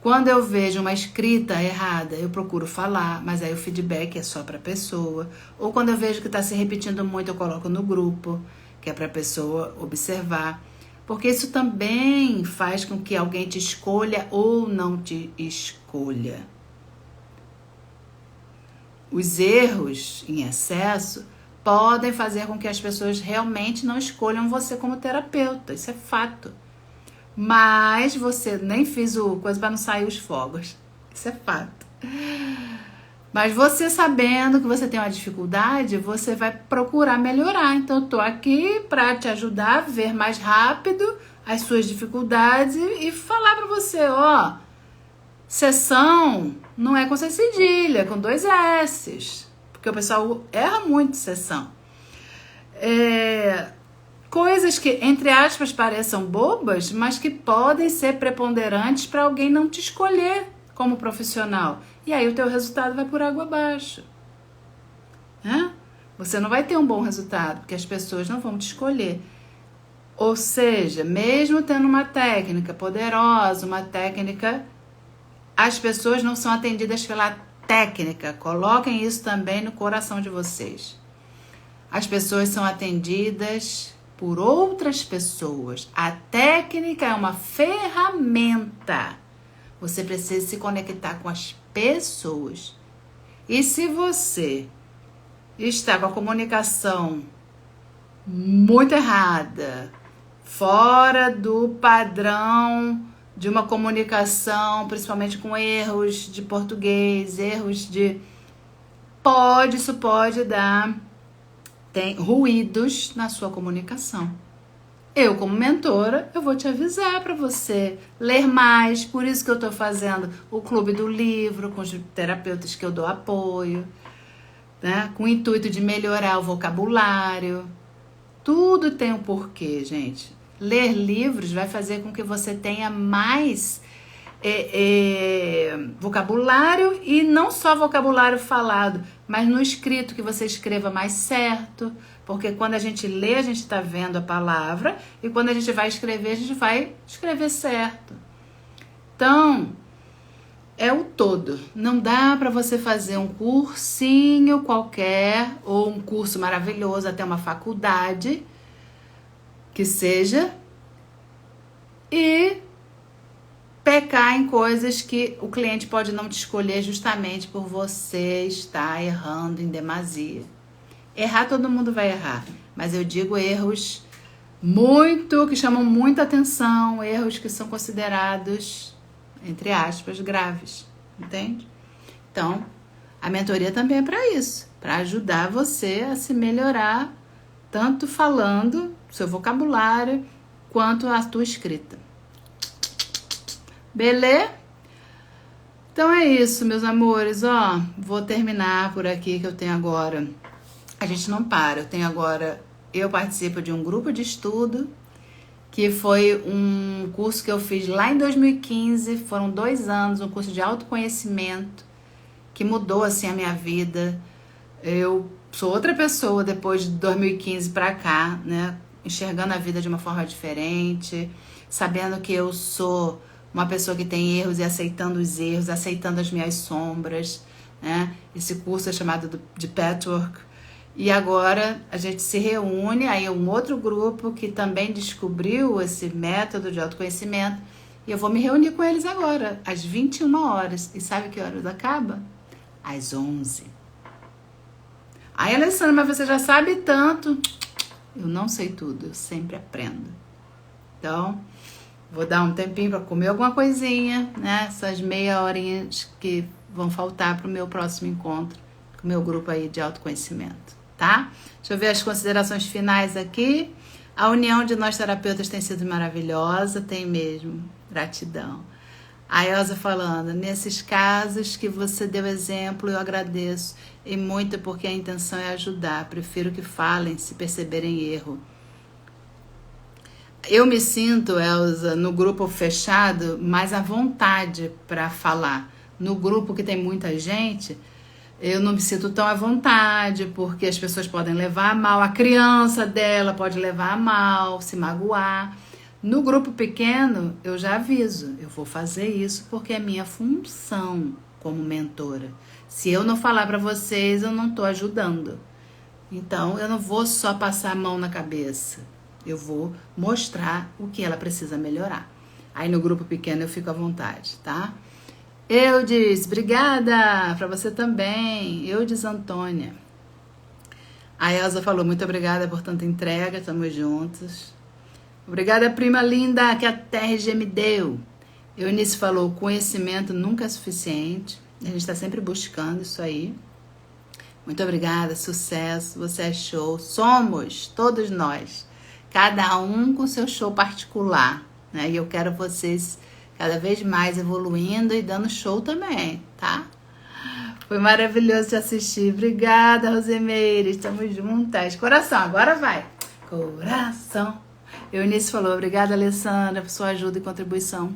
Quando eu vejo uma escrita errada, eu procuro falar, mas aí o feedback é só para a pessoa. Ou quando eu vejo que está se repetindo muito, eu coloco no grupo, que é para a pessoa observar. Porque isso também faz com que alguém te escolha ou não te escolha. Os erros em excesso podem fazer com que as pessoas realmente não escolham você como terapeuta. Isso é fato. Mas você nem fiz o coisa para não sair os fogos. Isso é fato. Mas você sabendo que você tem uma dificuldade, você vai procurar melhorar. Então eu tô aqui para te ajudar a ver mais rápido as suas dificuldades e falar para você, ó, sessão não é com C cedilha, é com 2 S's. Porque o pessoal erra muito sessão. Coisas que, entre aspas, pareçam bobas, mas que podem ser preponderantes para alguém não te escolher como profissional. E aí o teu resultado vai por água abaixo. Né? Você não vai ter um bom resultado, porque as pessoas não vão te escolher. Ou seja, mesmo tendo uma técnica poderosa, uma técnica, as pessoas não são atendidas pela técnica. Coloquem isso também no coração de vocês. As pessoas são atendidas por outras pessoas. A técnica é uma ferramenta. Você precisa se conectar com as pessoas. E se você está com a comunicação muito errada, fora do padrão de uma comunicação, principalmente com erros de português, erros de... Isso pode dar... Tem ruídos na sua comunicação. Eu, como mentora, eu vou te avisar para você ler mais. Por isso que eu estou fazendo o Clube do Livro com os terapeutas que eu dou apoio, né? Com o intuito de melhorar o vocabulário. Tudo tem um porquê, gente. Ler livros vai fazer com que você tenha mais vocabulário, e não só vocabulário falado, mas no escrito que você escreva mais certo, porque quando a gente lê, a gente está vendo a palavra, e quando a gente vai escrever, a gente vai escrever certo. Então, é o todo. Não dá para você fazer um cursinho qualquer, ou um curso maravilhoso, até uma faculdade, que seja, e pecar em coisas que o cliente pode não te escolher justamente por você estar errando em demasia. Errar todo mundo vai errar, mas eu digo erros que chamam muita atenção, erros que são considerados, entre aspas, graves, entende? Então, a mentoria também é para isso, para ajudar você a se melhorar, tanto falando, seu vocabulário, quanto a tua escrita. Beleza? Então é isso, meus amores, ó, vou terminar por aqui que eu tenho agora. A gente não para, eu participo de um grupo de estudo, que foi um curso que eu fiz lá em 2015, foram 2 anos, um curso de autoconhecimento, que mudou assim a minha vida. Eu sou outra pessoa depois de 2015 pra cá, né, enxergando a vida de uma forma diferente, sabendo que eu sou uma pessoa que tem erros e aceitando os erros, aceitando as minhas sombras, né? Esse curso é chamado de Patchwork. E agora a gente se reúne, aí um outro grupo que também descobriu esse método de autoconhecimento, e eu vou me reunir com eles agora, às 21 horas. E sabe que horas acaba? Às 11. Aí, Alessandra, mas você já sabe tanto. Eu não sei tudo, eu sempre aprendo. Então, vou dar um tempinho para comer alguma coisinha, né? Essas meia horinhas que vão faltar para o meu próximo encontro com o meu grupo aí de autoconhecimento, tá? Deixa eu ver as considerações finais aqui. A união de nós terapeutas tem sido maravilhosa, tem mesmo. Gratidão. A Elza falando, nesses casos que você deu exemplo, eu agradeço e muito porque a intenção é ajudar. Prefiro que falem se perceberem erro. Eu me sinto, Elza, no grupo fechado, mais à vontade para falar. No grupo que tem muita gente, eu não me sinto tão à vontade, porque as pessoas podem levar a mal, a criança dela pode levar a mal, se magoar. No grupo pequeno, eu já aviso, eu vou fazer isso porque é minha função como mentora. Se eu não falar para vocês, eu não estou ajudando. Então, eu não vou só passar a mão na cabeça. Eu vou mostrar o que ela precisa melhorar. Aí no grupo pequeno eu fico à vontade, tá? Eudes, obrigada! Para você também. Eudes Antônia. A Elza falou, muito obrigada por tanta entrega, estamos juntos. Obrigada, prima linda, que a TRG me deu. Eunice falou, conhecimento nunca é suficiente. A gente está sempre buscando isso aí. Muito obrigada, sucesso, você é show. Somos, todos nós. Cada um com seu show particular, né? E eu quero vocês cada vez mais evoluindo e dando show também, tá? Foi maravilhoso te assistir. Obrigada, Rosemeire. Estamos juntas. Coração, agora vai. Coração. Eunice falou, obrigada, Alessandra, por sua ajuda e contribuição.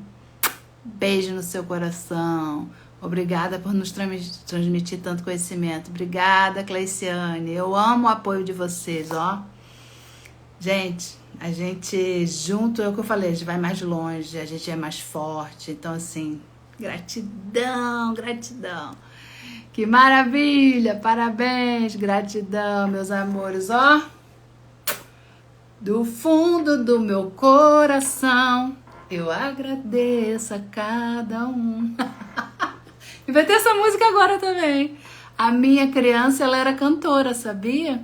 Beijo no seu coração. Obrigada por nos transmitir tanto conhecimento. Obrigada, Cleiciane. Eu amo o apoio de vocês, ó. Gente, a gente junto, é o que eu falei, a gente vai mais longe, a gente é mais forte. Então, assim, gratidão, gratidão. Que maravilha, parabéns, gratidão, meus amores, ó. Do fundo do meu coração, eu agradeço a cada um. E vai ter essa música agora também. A minha criança, ela era cantora, sabia?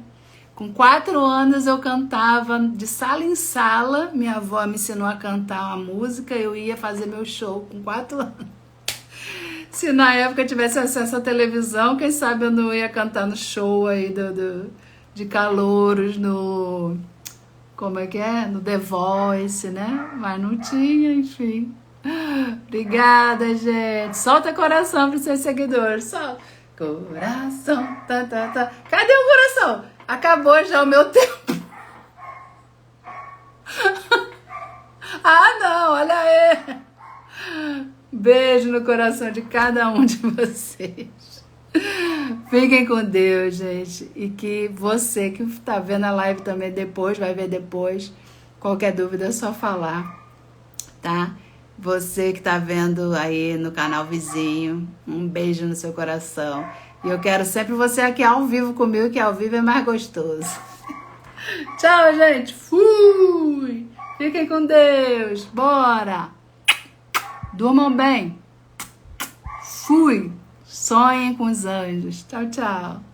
Com 4 anos eu cantava de sala em sala. Minha avó me ensinou a cantar uma música. Eu ia fazer meu show com 4 anos. Se na época eu tivesse acesso à televisão, quem sabe eu não ia cantar no show aí de calouros, no... Como é que é? No The Voice, né? Mas não tinha, enfim. Obrigada, gente. Solta coração para os seus seguidores. Solta. Coração. Tá, tá, tá. Cadê o coração? Acabou já o meu tempo. Ah, não. Olha aí. Beijo no coração de cada um de vocês. Fiquem com Deus, gente. E que você que tá vendo a live também depois, vai ver depois. Qualquer dúvida é só falar, tá? Você que tá vendo aí no canal vizinho, um beijo no seu coração. E eu quero sempre você aqui ao vivo comigo, que ao vivo é mais gostoso. Tchau, gente. Fui! Fiquem com Deus. Bora! Durmam bem. Fui! Sonhem com os anjos. Tchau, tchau.